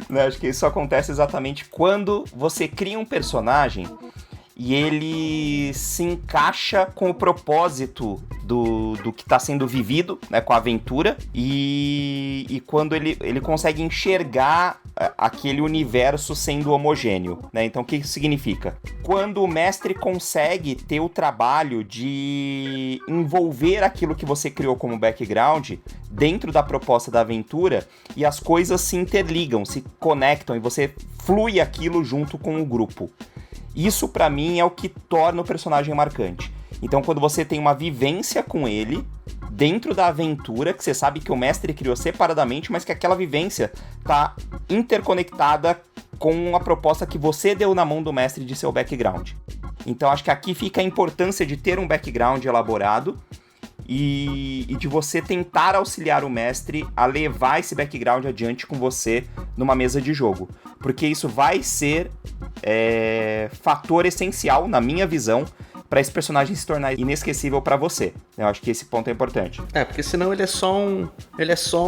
D: né? Acho que isso acontece exatamente quando você cria um personagem e ele se encaixa com o propósito do que está sendo vivido, né, com a aventura, e quando ele consegue enxergar aquele universo sendo homogêneo, né? Então, o que isso significa? Quando o mestre consegue ter o trabalho de envolver aquilo que você criou como background dentro da proposta da aventura e as coisas se interligam, se conectam e você flui aquilo junto com o grupo. Isso, pra mim, é o que torna o personagem marcante. Então, quando você tem uma vivência com ele, dentro da aventura, que você sabe que o mestre criou separadamente, mas que aquela vivência tá interconectada com a proposta que você deu na mão do mestre de seu background. Então, acho que aqui fica a importância de ter um background elaborado e de você tentar auxiliar o mestre a levar esse background adiante com você numa mesa de jogo. Porque isso vai ser fator essencial, na minha visão, para esse personagem se tornar inesquecível para você. Eu acho que esse ponto é importante.
B: Porque senão ele é só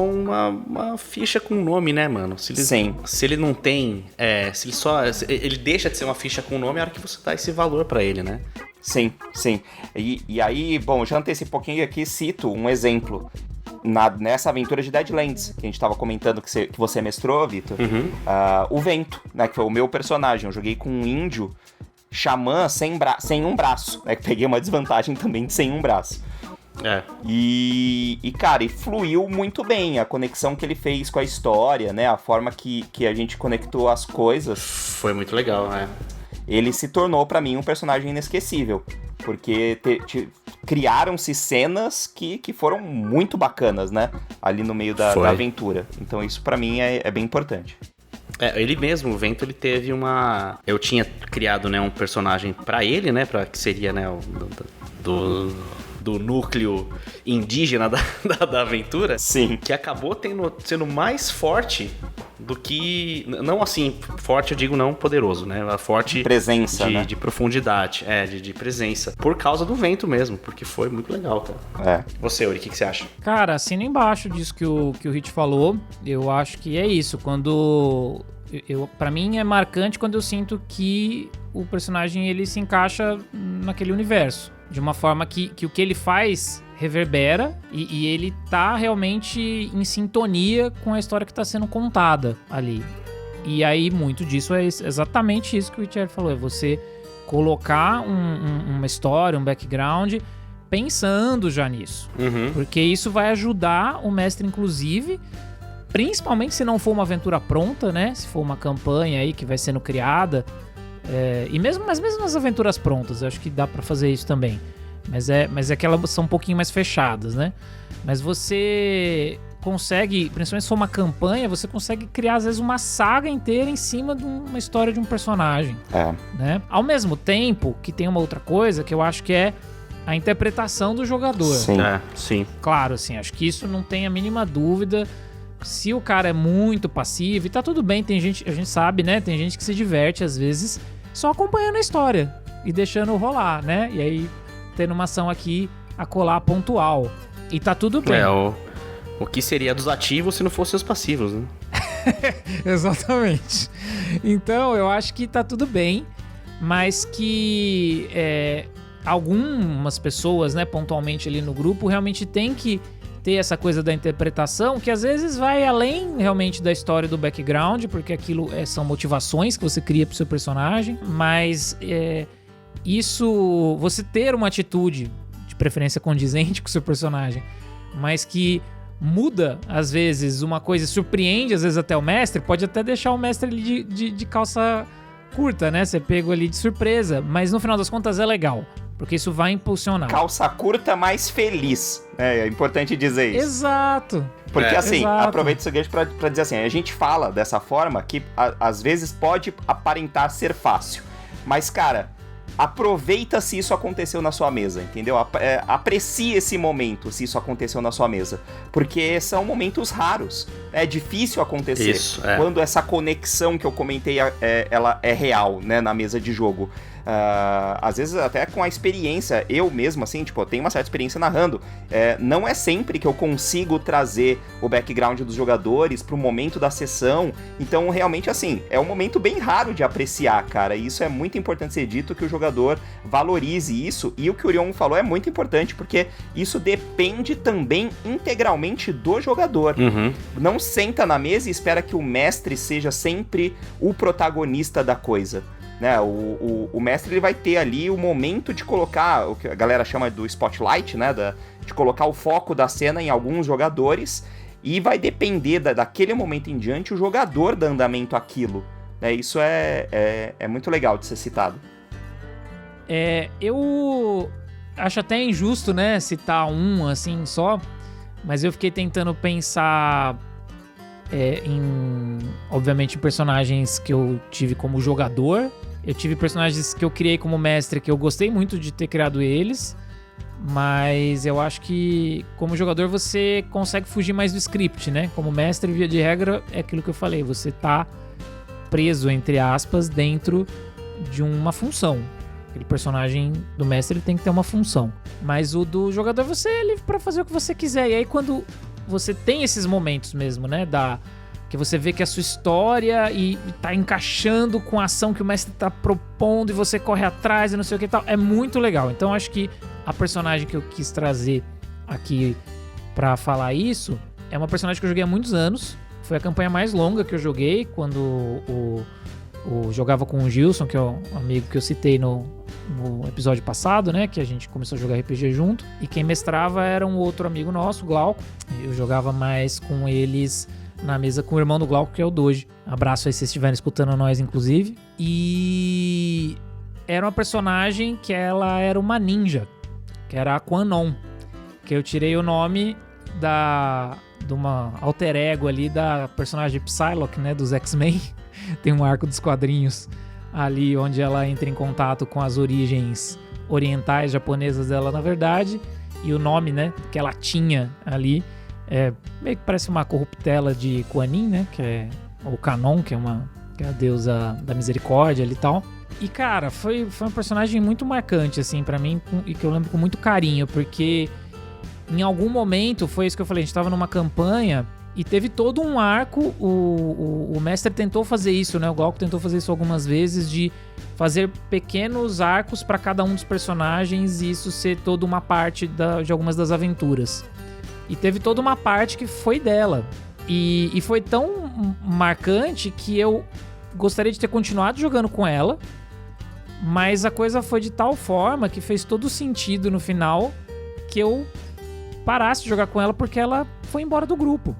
B: uma ficha com nome, né, mano?
D: Sim.
B: Se ele não tem, ele deixa de ser uma ficha com nome a hora que você dá esse valor para ele, né?
D: Sim. E aí, bom, já antecipei um pouquinho aqui, cito um exemplo. Nessa aventura de Deadlands, que a gente tava comentando que você mestrou, Vitor, o Vento, né, que foi o meu personagem. Eu joguei com um índio xamã sem um braço, né, que peguei uma desvantagem também de sem um braço. E cara, fluiu muito bem a conexão que ele fez com a história, né, a forma que a gente conectou as coisas.
B: Foi muito legal, né?
D: Ele se tornou pra mim um personagem inesquecível, porque criaram-se cenas que foram muito bacanas, né, ali no meio da aventura. Então isso pra mim é bem importante.
B: Ele mesmo, o Vento, ele teve eu tinha criado, né, um personagem pra ele, né, que seria, né, do núcleo indígena da aventura.
D: Sim.
B: Que acabou sendo mais forte do que... Não assim, forte eu digo não poderoso, né? Forte...
D: Presença, né?
B: De profundidade, de presença. Por causa do Vento mesmo, porque foi muito legal, cara. Você, Uri, o que você acha?
C: Cara, assina embaixo disso que o Hit falou. Eu acho que é isso. Quando... Pra mim é marcante quando eu sinto que o personagem ele se encaixa naquele universo. De uma forma que o que ele faz reverbera e ele tá realmente em sintonia com a história que tá sendo contada ali. E aí muito disso é exatamente isso que o Richard falou. É você colocar uma história, um background, pensando já nisso. Porque isso vai ajudar o mestre, inclusive, principalmente se não for uma aventura pronta, né? Se for uma campanha aí que vai sendo criada. Mas mesmo nas aventuras prontas, eu acho que dá pra fazer isso também. Mas é que elas são um pouquinho mais fechadas, né? Mas você consegue, principalmente se for uma campanha, você consegue criar, às vezes, uma saga inteira em cima de uma história de um personagem. Né? Ao mesmo tempo que tem uma outra coisa que eu acho que é a interpretação do jogador.
B: Sim.
C: Claro, assim, acho que isso não tem a mínima dúvida. Se o cara é muito passivo, e tá tudo bem, tem gente, a gente sabe, né? Tem gente que se diverte, às vezes, só acompanhando a história e deixando rolar, né? E aí, tendo uma ação aqui, acolá pontual. E tá tudo bem.
B: O que seria dos ativos se não fossem os passivos, né?
C: Exatamente. Então, eu acho que tá tudo bem, mas que algumas pessoas, né, pontualmente ali no grupo, realmente tem que ter essa coisa da interpretação, que às vezes vai além realmente da história do background, porque aquilo são motivações que você cria pro seu personagem, mas isso, você ter uma atitude, de preferência condizente com o seu personagem, mas que muda, às vezes, uma coisa, surpreende, às vezes, até o mestre, pode até deixar o mestre ali de calça curta, né? Você pegou ali de surpresa, mas no final das contas é legal, porque isso vai impulsionar.
D: Calça curta, mais feliz. É importante dizer isso.
C: Exato.
D: Porque assim,
C: exato.
D: aproveito esse gancho pra dizer assim, a gente fala dessa forma que às vezes pode aparentar ser fácil. Mas, cara, aproveita se isso aconteceu na sua mesa, entendeu? Aprecie esse momento se isso aconteceu na sua mesa. Porque são momentos raros. É difícil acontecer.
B: Isso,
D: quando essa conexão que eu comentei, ela é real, né, na mesa de jogo. Às vezes até com a experiência, eu mesmo, assim, tipo, eu tenho uma certa experiência narrando, não é sempre que eu consigo trazer o background dos jogadores pro momento da sessão, então realmente, assim, é um momento bem raro de apreciar, cara, e isso é muito importante ser dito, que o jogador valorize isso, e o que o Orion falou é muito importante, porque isso depende também integralmente do jogador. Não senta na mesa e espera que o mestre seja sempre o protagonista da coisa. Né, o mestre, ele vai ter ali o momento de colocar, o que a galera chama do spotlight, né, de colocar o foco da cena em alguns jogadores, e vai depender daquele momento em diante o jogador dar andamento àquilo. Né, isso é muito legal de ser citado.
C: Eu acho até injusto, né, citar um assim só, mas eu fiquei tentando pensar obviamente, em personagens que eu tive como jogador. Eu tive personagens que eu criei como mestre, que eu gostei muito de ter criado eles, mas eu acho que como jogador você consegue fugir mais do script, né? Como mestre, via de regra, é aquilo que eu falei, você tá preso, entre aspas, dentro de uma função. Aquele personagem do mestre, ele tem que ter uma função. Mas o do jogador, você é livre pra fazer o que você quiser. E aí, quando você tem esses momentos mesmo, né, que você vê que a sua história e tá encaixando com a ação que o mestre tá propondo e você corre atrás e não sei o que e tal, é muito legal. Então acho que a personagem que eu quis trazer aqui pra falar isso é uma personagem que eu joguei há muitos anos. Foi a campanha mais longa que eu joguei, quando jogava com o Gilson, que é o amigo que eu citei no episódio passado, né, que a gente começou a jogar RPG junto, e quem mestrava era um outro amigo nosso, Glauco. Eu jogava mais com eles na mesa com o irmão do Glauco, que é o Doji. Abraço aí se vocês estiverem escutando nós, inclusive. E era uma personagem que ela era uma ninja, que era a Quanon, que eu tirei o nome de uma alter ego ali da personagem Psylocke, né, dos X-Men. Tem um arco dos quadrinhos ali onde ela entra em contato com as origens orientais japonesas dela, na verdade, e o nome, né, que ela tinha ali meio que parece uma corruptela de Kuan Yin, né, que é o Kanon, que é a deusa da misericórdia ali e tal. E cara, foi um personagem muito marcante assim pra mim, e que eu lembro com muito carinho, porque em algum momento, foi isso que eu falei, a gente tava numa campanha e teve todo um arco, o mestre tentou fazer isso, né? O Glauco tentou fazer isso algumas vezes, de fazer pequenos arcos pra cada um dos personagens e isso ser toda uma parte de algumas das aventuras. E teve toda uma parte que foi dela. E foi tão marcante que eu gostaria de ter continuado jogando com ela, mas a coisa foi de tal forma que fez todo sentido no final que eu parasse de jogar com ela, porque ela foi embora do grupo.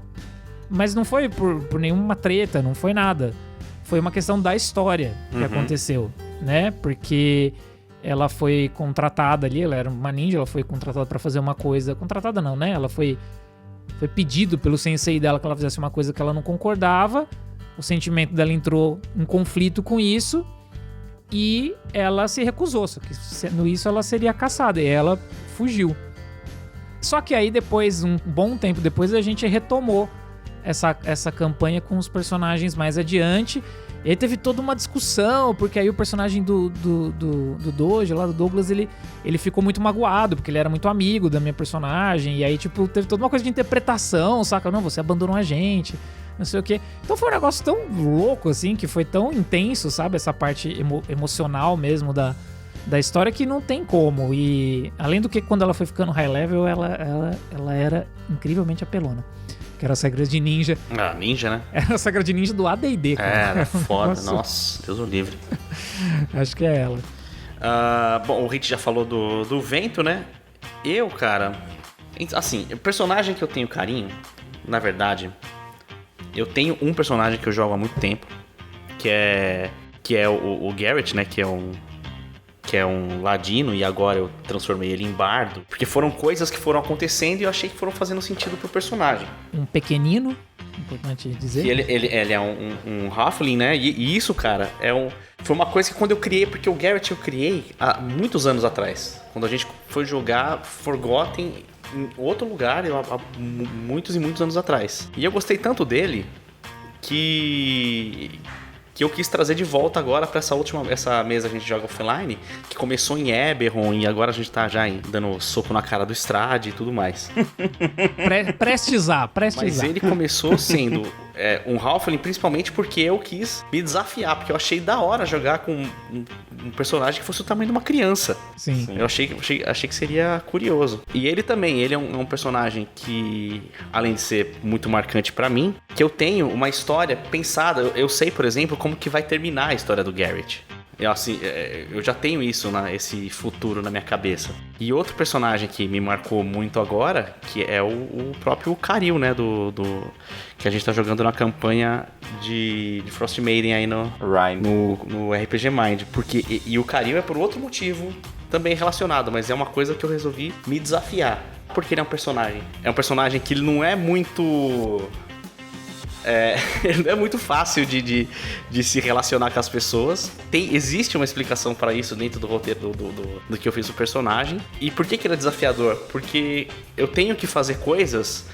C: Mas não foi por nenhuma treta, não foi nada. Foi uma questão da história que aconteceu, né? Porque ela foi contratada ali, ela era uma ninja, ela foi contratada pra fazer uma coisa... Contratada não, né? Ela foi Foi pedido pelo sensei dela que ela fizesse uma coisa que ela não concordava. O sentimento dela entrou em conflito com isso e ela se recusou. Só que sendo isso, ela seria caçada e ela fugiu. Só que aí depois, um bom tempo depois, a gente retomou essa campanha com os personagens mais adiante. E aí teve toda uma discussão, porque aí o personagem do Doji, lá do Douglas, ele ficou muito magoado, porque ele era muito amigo da minha personagem. E aí, tipo, teve toda uma coisa de interpretação, saca? Não, você abandonou a gente, não sei o quê. Então foi um negócio tão louco, assim, que foi tão intenso, sabe? Essa parte emocional mesmo da história que não tem como. E além do que, quando ela foi ficando high level, ela era incrivelmente apelona. Que era as regras de ninja.
B: Ah, ninja, né?
C: Era a regra de ninja do AD&D, cara.
B: Era foda, nossa, Deus o livre.
C: Acho que é ela.
B: Bom, o Hit já falou do vento, né? Eu, cara... Assim, o personagem que eu tenho carinho, na verdade... Eu tenho um personagem que eu jogo há muito tempo, que é o Garrett, né? Que é um ladino, e agora eu transformei ele em bardo. Porque foram coisas que foram acontecendo e eu achei que foram fazendo sentido pro personagem.
C: Um pequenino, importante dizer.
B: E ele é um halfling, né? E isso, cara, foi uma coisa que quando eu criei, porque o Garrett eu criei há muitos anos atrás. Quando a gente foi jogar Forgotten em outro lugar, há muitos e muitos anos atrás. E eu gostei tanto dele que eu quis trazer de volta agora pra essa mesa que a gente joga offline, que começou em Eberron e agora a gente tá já dando soco na cara do Strade e tudo mais.
C: Prestes a.
B: Mas ele começou sendo um halfling principalmente porque eu quis me desafiar, porque eu achei da hora jogar com um personagem que fosse o tamanho de uma criança.
C: Sim.
B: Eu achei que seria curioso. E ele também, ele é um personagem que, além de ser muito marcante pra mim, que eu tenho uma história pensada. Eu sei, por exemplo, como que vai terminar a história do Garrett. Eu já tenho isso, esse futuro na minha cabeça. E outro personagem que me marcou muito agora, que é o próprio Karil, né? Que a gente tá jogando na campanha de Frost Maiden aí no RPG Mind. E o Karil é por outro motivo também relacionado, mas é uma coisa que eu resolvi me desafiar. Porque ele é um personagem. É um personagem que ele não é muito... não é muito fácil de se relacionar com as pessoas. Existe uma explicação para isso dentro do roteiro do que eu fiz o personagem. E por que ele é desafiador? Porque eu tenho que fazer coisas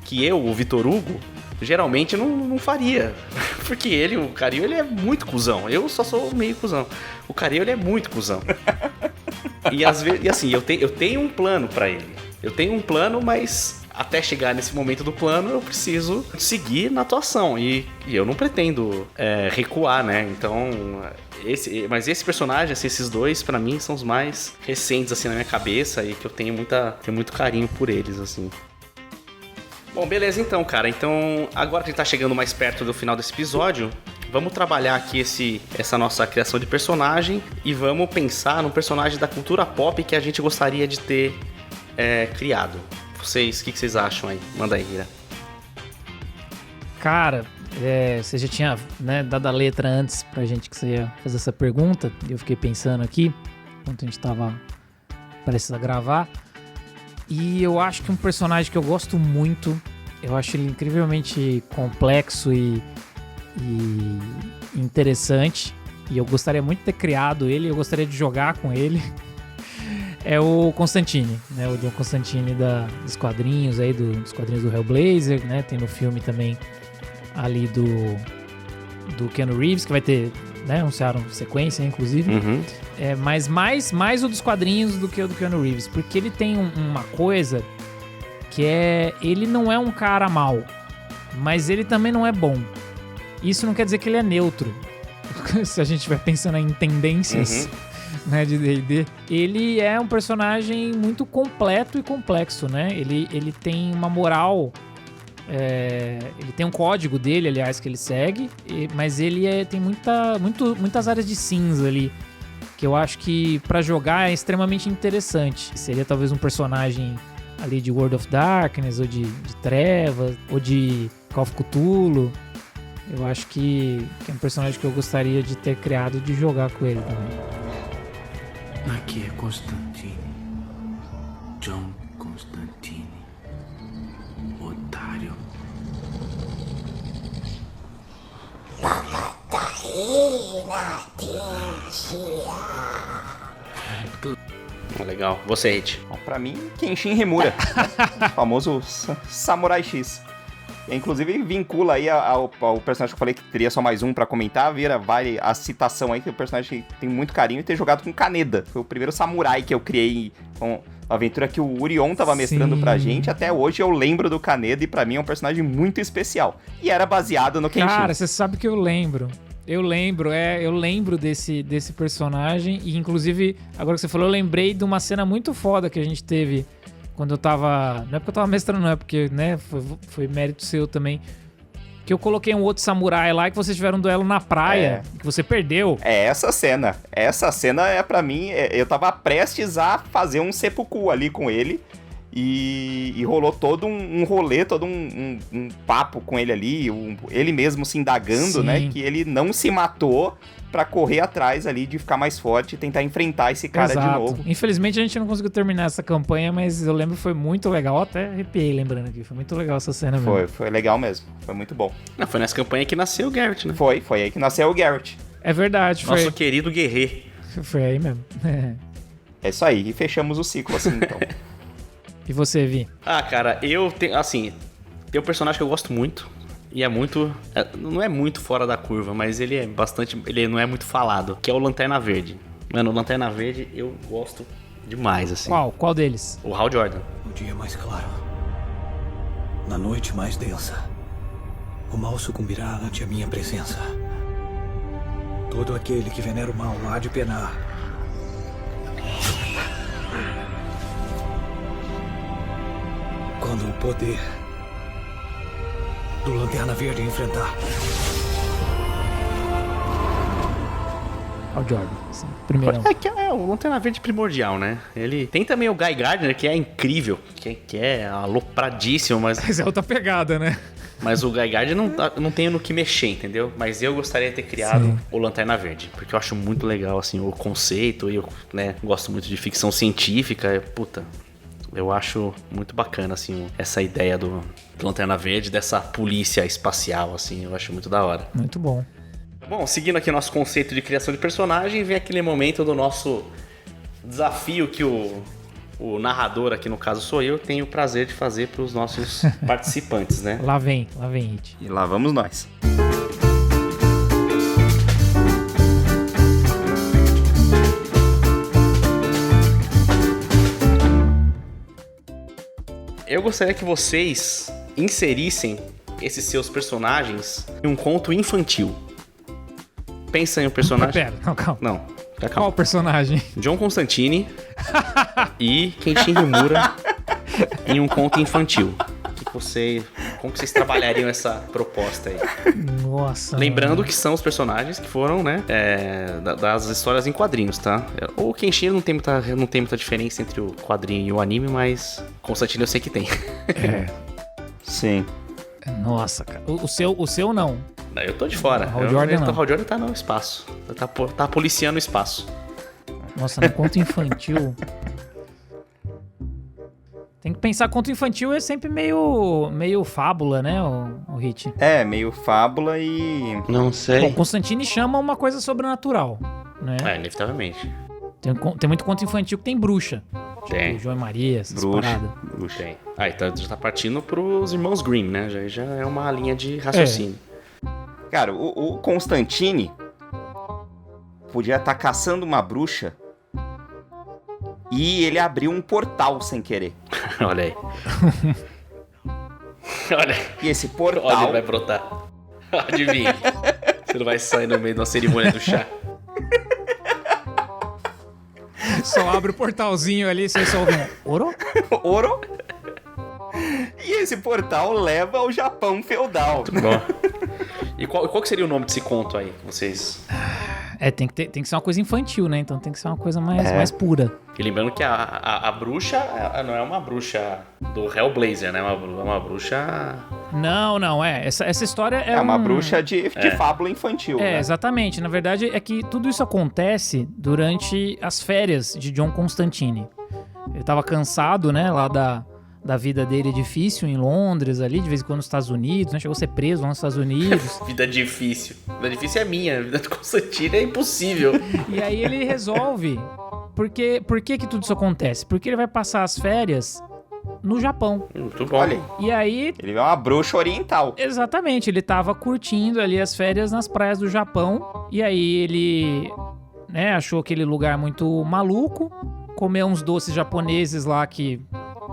B: que o Vitor Hugo, geralmente não faria. Porque o Karil, ele é muito cuzão. Eu só sou meio cuzão. O Karil, ele é muito cuzão. E às vezes, assim, eu tenho um plano para ele. Eu tenho um plano, mas... Até chegar nesse momento do plano, eu preciso seguir na atuação. E eu não pretendo recuar, né? Então, esse personagem, assim, esses dois, pra mim, são os mais recentes, assim, na minha cabeça. E que eu tenho muito carinho por eles, assim. Bom, beleza então, cara. Então, agora que a gente tá chegando mais perto do final desse episódio, vamos trabalhar aqui essa nossa criação de personagem. E vamos pensar num personagem da cultura pop que a gente gostaria de ter criado. Vocês, o que vocês acham aí? Manda aí, Ira.
C: Cara, você já tinha, né, dado a letra antes pra gente que você ia fazer essa pergunta. E eu fiquei pensando aqui, enquanto a gente tava prestes a gravar. E eu acho que um personagem que eu gosto muito, eu acho ele incrivelmente complexo e interessante. E eu gostaria muito de ter criado ele, eu gostaria de jogar com ele. É o Constantine, né? O John Constantine dos quadrinhos aí, dos quadrinhos do Hellblazer, né? Tem no filme também ali do Keanu Reeves, que vai ter, né? Anunciaram sequência, inclusive.
B: Uhum.
C: Mas mais o dos quadrinhos do que o do Keanu Reeves, porque ele tem uma coisa que ele não é um cara mau, mas ele também não é bom. Isso não quer dizer que ele é neutro. Se a gente estiver pensando em tendências...
B: Uhum.
C: Né, de D&D, ele é um personagem muito completo e complexo, né? Ele tem uma moral, ele tem um código dele, aliás, que ele segue, mas ele tem muitas áreas de cinza ali, que eu acho que pra jogar é extremamente interessante. Seria talvez um personagem ali de World of Darkness, ou de Trevas, ou de Call of Cthulhu. Eu acho que é um personagem que eu gostaria de ter criado e de jogar com ele também.
G: Aqui é Constantine, John Constantine, o
B: Legal. Você, Hit.
D: Bom, pra mim, Kenshin Himura. O famoso Samurai X. Inclusive, vincula aí ao personagem que eu falei que teria só mais um pra comentar. Vale a citação aí, que o personagem tem muito carinho, e ter jogado com Kaneda. Foi o primeiro samurai que eu criei com a aventura que o Urion tava mestrando pra gente. Até hoje eu lembro do Kaneda, e pra mim é um personagem muito especial. E era baseado no Kenshin.
C: Cara, você sabe que eu lembro. Eu lembro desse personagem. E inclusive, agora que você falou, eu lembrei de uma cena muito foda que a gente teve quando eu tava... Não é porque eu tava mestrando, não, é porque, né, foi mérito seu também. Que eu coloquei um outro samurai lá, que vocês tiveram um duelo na praia, que você perdeu.
D: É essa cena. Essa cena é pra mim... eu tava prestes a fazer um seppuku ali com ele. E rolou todo um rolê, todo um papo com ele ali, ele mesmo se indagando, né? Que ele não se matou pra correr atrás ali de ficar mais forte e tentar enfrentar esse cara de novo.
C: Infelizmente a gente não conseguiu terminar essa campanha, mas eu lembro que foi muito legal. Até arrepiei lembrando aqui, foi muito legal essa cena mesmo.
D: Foi legal mesmo, foi muito bom.
B: Não, foi nessa campanha que nasceu o Garrett, né?
D: Foi aí que nasceu o Garrett.
C: É verdade, foi.
B: Nosso querido guerreiro.
C: Foi aí mesmo.
D: É isso aí, e fechamos o ciclo assim, então.
C: E você, Vi?
B: Ah, cara, eu tenho, assim, tem um personagem que eu gosto muito, e é muito, não é muito fora da curva, mas ele é bastante, ele não é muito falado, que é o Lanterna Verde. Mano, o Lanterna Verde eu gosto demais, assim.
C: Qual deles?
B: O Hal Jordan.
G: No dia mais claro, na noite mais densa, o mal sucumbirá ante a minha presença. Todo aquele que venera o mal há de penar. Quando o poder do Lanterna Verde enfrentar.
C: Hal Jordan, assim, primeirão.
B: É o Lanterna Verde primordial, né? Ele tem também o Guy Gardner, que é incrível, que é alopradíssimo, mas...
C: Mas é outra pegada, né?
B: Mas o Guy Gardner não tem no que mexer, entendeu? Mas eu gostaria de ter criado o Lanterna Verde, porque eu acho muito legal, assim, o conceito, e eu, né, gosto muito de ficção científica, puta... Eu acho muito bacana, assim, essa ideia do Lanterna Verde, dessa polícia espacial, assim, eu acho muito da hora.
C: Muito bom.
B: Bom, seguindo aqui nosso conceito de criação de personagem, vem aquele momento do nosso desafio que o narrador, aqui no caso sou eu, tem o prazer de fazer para os nossos participantes, né?
C: Lá vem, It.
D: E lá vamos nós.
B: Eu gostaria que vocês inserissem esses seus personagens em um conto infantil. Pensa em um personagem...
C: Pera, calma.
B: Não, calma.
C: Qual personagem?
B: John Constantine e Kenshin Himura em um conto infantil. Como que vocês trabalhariam essa proposta aí?
C: Nossa.
B: Lembrando que são os personagens que foram, né, das histórias em quadrinhos, tá? O Kenshin não tem muita diferença entre o quadrinho e o anime, mas Constantine eu sei que tem.
D: Sim.
C: Nossa, cara. O seu não.
B: Eu tô de fora.
C: O Hal Jordan não.
B: O Hal Jordan tá no espaço. Tá policiando o espaço.
C: Nossa, no conto infantil... Tem que pensar, conto infantil é sempre meio fábula, né, o Hit?
D: É, meio fábula e...
B: Não sei.
C: Bom, Constantine chama uma coisa sobrenatural, né?
B: Inevitavelmente.
C: Tem muito conto infantil que tem bruxa.
B: Tem.
C: Tipo, João e Maria, essas
D: Bruxa.
C: paradas.
B: Tem. Então já tá partindo pros irmãos Grimm, né? Já é uma linha de raciocínio.
D: Cara, o Constantine podia estar caçando uma bruxa e ele abriu um portal sem querer.
B: Olha aí. Olha aí.
D: E esse portal...
B: Olha, ele vai brotar. Adivinha. Você não vai sair no meio de uma cerimônia do chá.
C: Só abre o portalzinho ali e você só ouve um ouro?
D: Ouro? E esse portal leva ao Japão feudal.
B: Muito bom. E qual que seria o nome desse conto aí? Vocês...
C: Tem que ser uma coisa infantil, né? Então tem que ser uma coisa mais pura.
B: E lembrando que a bruxa não é uma bruxa do Hellblazer, né? É uma bruxa...
C: Não. Essa história
D: é uma bruxa de fábula infantil, né?
C: Exatamente. Na verdade, é que tudo isso acontece durante as férias de John Constantine. Ele tava cansado, né? Lá da da vida dele difícil em Londres ali, de vez em quando nos Estados Unidos, né? Chegou a ser preso lá nos Estados Unidos.
B: Vida difícil. Vida difícil é minha, a vida do Constantino é impossível.
C: E aí ele resolve. Por que tudo isso acontece? Porque ele vai passar as férias no Japão.
B: Muito bom.
D: Olha aí.
C: E aí...
D: Ele é uma bruxa oriental.
C: Exatamente, ele tava curtindo ali as férias nas praias do Japão. E aí ele, né, achou aquele lugar muito maluco. Comeu uns doces japoneses lá que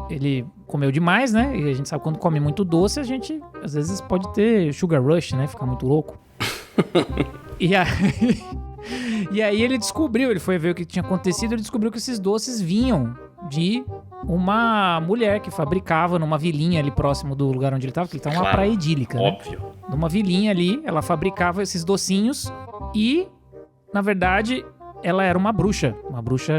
C: ele comeu demais, né? E a gente sabe quando come muito doce, a gente às vezes pode ter sugar rush, né? Ficar muito louco. E aí ele descobriu, ele foi ver o que tinha acontecido, ele descobriu que esses doces vinham de uma mulher que fabricava numa vilinha ali próximo do lugar onde ele estava, que ele estava numa praia idílica,
B: óbvio.
C: Né? Numa vilinha ali, ela fabricava esses docinhos e, na verdade, ela era uma bruxa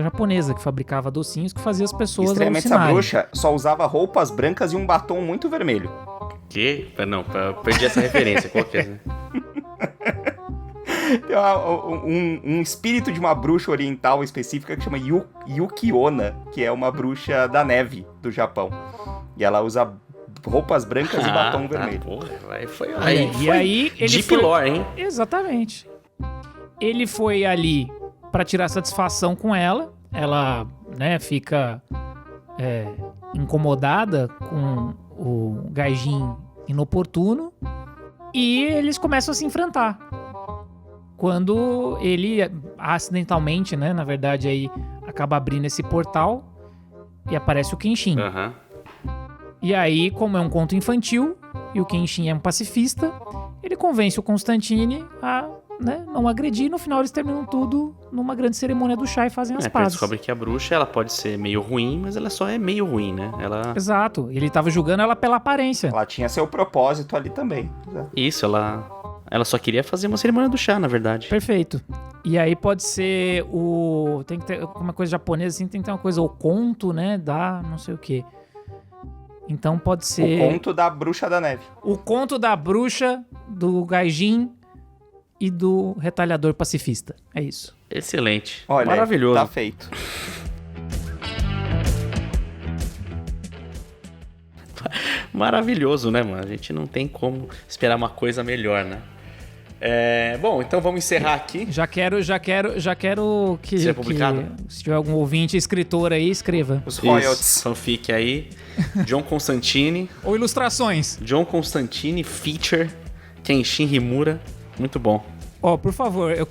C: japonesa que fabricava docinhos que fazia as pessoas
D: Extremamente,
C: alucinarem.
D: essa bruxa só usava roupas brancas e um batom muito vermelho.
B: Que? Não, perdi essa referência, qual que é, né?
D: Tem um espírito de uma bruxa oriental específica que chama Yukiona, que é uma bruxa da neve do Japão. E ela usa roupas brancas e batom vermelho.
B: Porra, foi
C: E aí ele
B: Deep
C: foi...
B: lore, hein?
C: Exatamente. Ele foi ali pra tirar satisfação com ela. Ela, né, fica incomodada com o Gaijin inoportuno. E eles começam a se enfrentar. Quando ele acidentalmente, né, na verdade, aí acaba abrindo esse portal e aparece o Kenshin.
B: Aham.
C: E aí, como é um conto infantil e o Kenshin é um pacifista, ele convence o Constantine a, né, não agredir. E no final eles terminam tudo numa grande cerimônia do chá e fazem as
B: Ele
C: pazes.
B: descobre que a bruxa, ela pode ser meio ruim, mas ela só é meio ruim, né? Ela...
C: Exato. Ele tava julgando ela pela aparência.
D: Ela tinha seu propósito ali também.
B: Isso, ela só queria fazer uma cerimônia do chá, na verdade.
C: Perfeito. E aí pode ser o... Tem que ter uma coisa japonesa assim, tem que ter uma coisa, o conto, né, da não sei o quê. Então pode ser...
D: O conto da bruxa da neve.
C: O conto da bruxa, do Gaijin e do retalhador pacifista. É isso.
B: Excelente.
D: Olha,
B: maravilhoso.
D: Tá feito.
B: Maravilhoso, né, mano? A gente não tem como esperar uma coisa melhor, né? Bom, então vamos encerrar aqui.
C: Já quero que,
B: Ser publicado?
C: que se tiver algum ouvinte escritor aí, escreva.
D: Os royalties.
B: Isso, fanfic aí. John Constantine.
C: Ou ilustrações.
B: John Constantine, feature, Kenshin Himura. Muito bom.
C: Ó, por favor, eu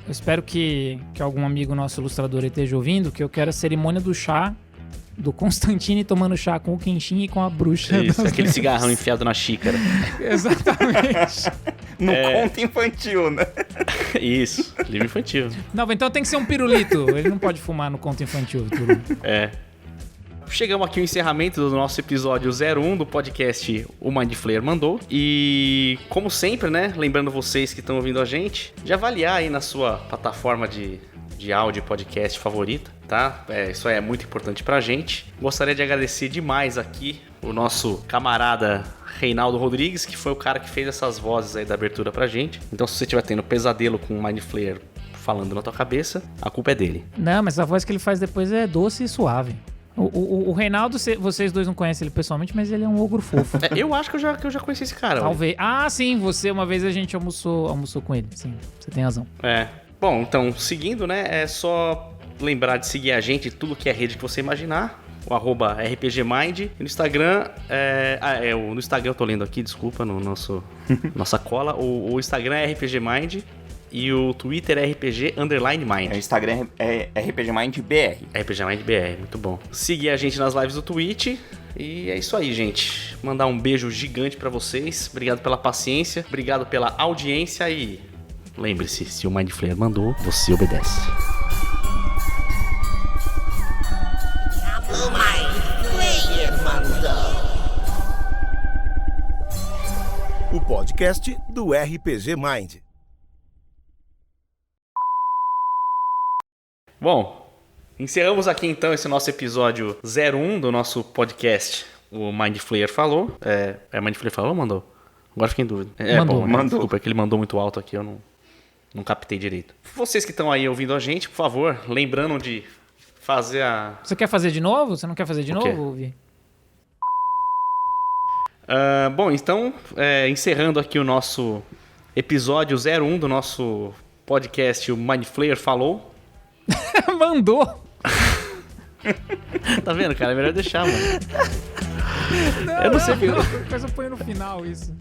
C: espero que algum amigo nosso ilustrador esteja ouvindo, que eu quero a cerimônia do chá do Constantine tomando chá com o Kenshin e com a bruxa.
B: Isso, aquele cigarrão enfiado na xícara.
C: Exatamente.
D: No conto infantil, né?
B: Isso, livro infantil.
C: Não, então tem que ser um pirulito. Ele não pode fumar no conto infantil. Tudo.
B: Chegamos aqui ao encerramento do nosso episódio 01 do podcast O Mind Flayer Mandou. E, como sempre, né, lembrando vocês que estão ouvindo a gente, de avaliar aí na sua plataforma de áudio e podcast favorita, tá? Isso é muito importante pra gente. Gostaria de agradecer demais aqui o nosso camarada Reinaldo Rodrigues, que foi o cara que fez essas vozes aí da abertura pra gente. Então, se você estiver tendo pesadelo com o Mind Flayer falando na tua cabeça, a culpa é dele.
C: Não, mas a voz que ele faz depois é doce e suave. O Reinaldo, vocês dois não conhecem ele pessoalmente, mas ele é um ogro fofo.
B: Eu acho que eu já conheci esse cara.
C: Talvez. Ah, sim, uma vez a gente almoçou com ele. Sim, você tem razão.
B: Bom, então, seguindo, né, é só lembrar de seguir a gente em tudo que é rede que você imaginar. O @RPGmind. E no Instagram, no Instagram eu tô lendo aqui, desculpa, no nossa cola. O Instagram é RPGmind e o Twitter é RPG_Mind.
D: O Instagram é RPGmindBR.
B: RPGmindBR, muito bom. Seguir a gente nas lives do Twitch. E é isso aí, gente. Mandar um beijo gigante pra vocês. Obrigado pela paciência, obrigado pela audiência e lembre-se, se o Mind Flayer mandou, você obedece.
A: O Mind Flayer mandou. O podcast do RPG Mind.
B: Bom, encerramos aqui então esse nosso episódio 01 do nosso podcast. O Mind Flayer falou. Mind Flayer falou ou mandou? Agora fiquei em dúvida.
D: Mandou.
B: Desculpa, é que ele mandou muito alto aqui, eu não captei direito. Vocês que estão aí ouvindo a gente, por favor, lembrando de fazer a...
C: Você quer fazer de novo? Você não quer fazer de
B: O quê?
C: novo, Vi?
B: Bom, então, encerrando aqui o nosso episódio 01 do nosso podcast, o Mind Flayer falou.
C: Mandou!
B: Tá vendo, cara? É melhor deixar, mano. Eu não sei.
C: Depois eu ponho no final isso.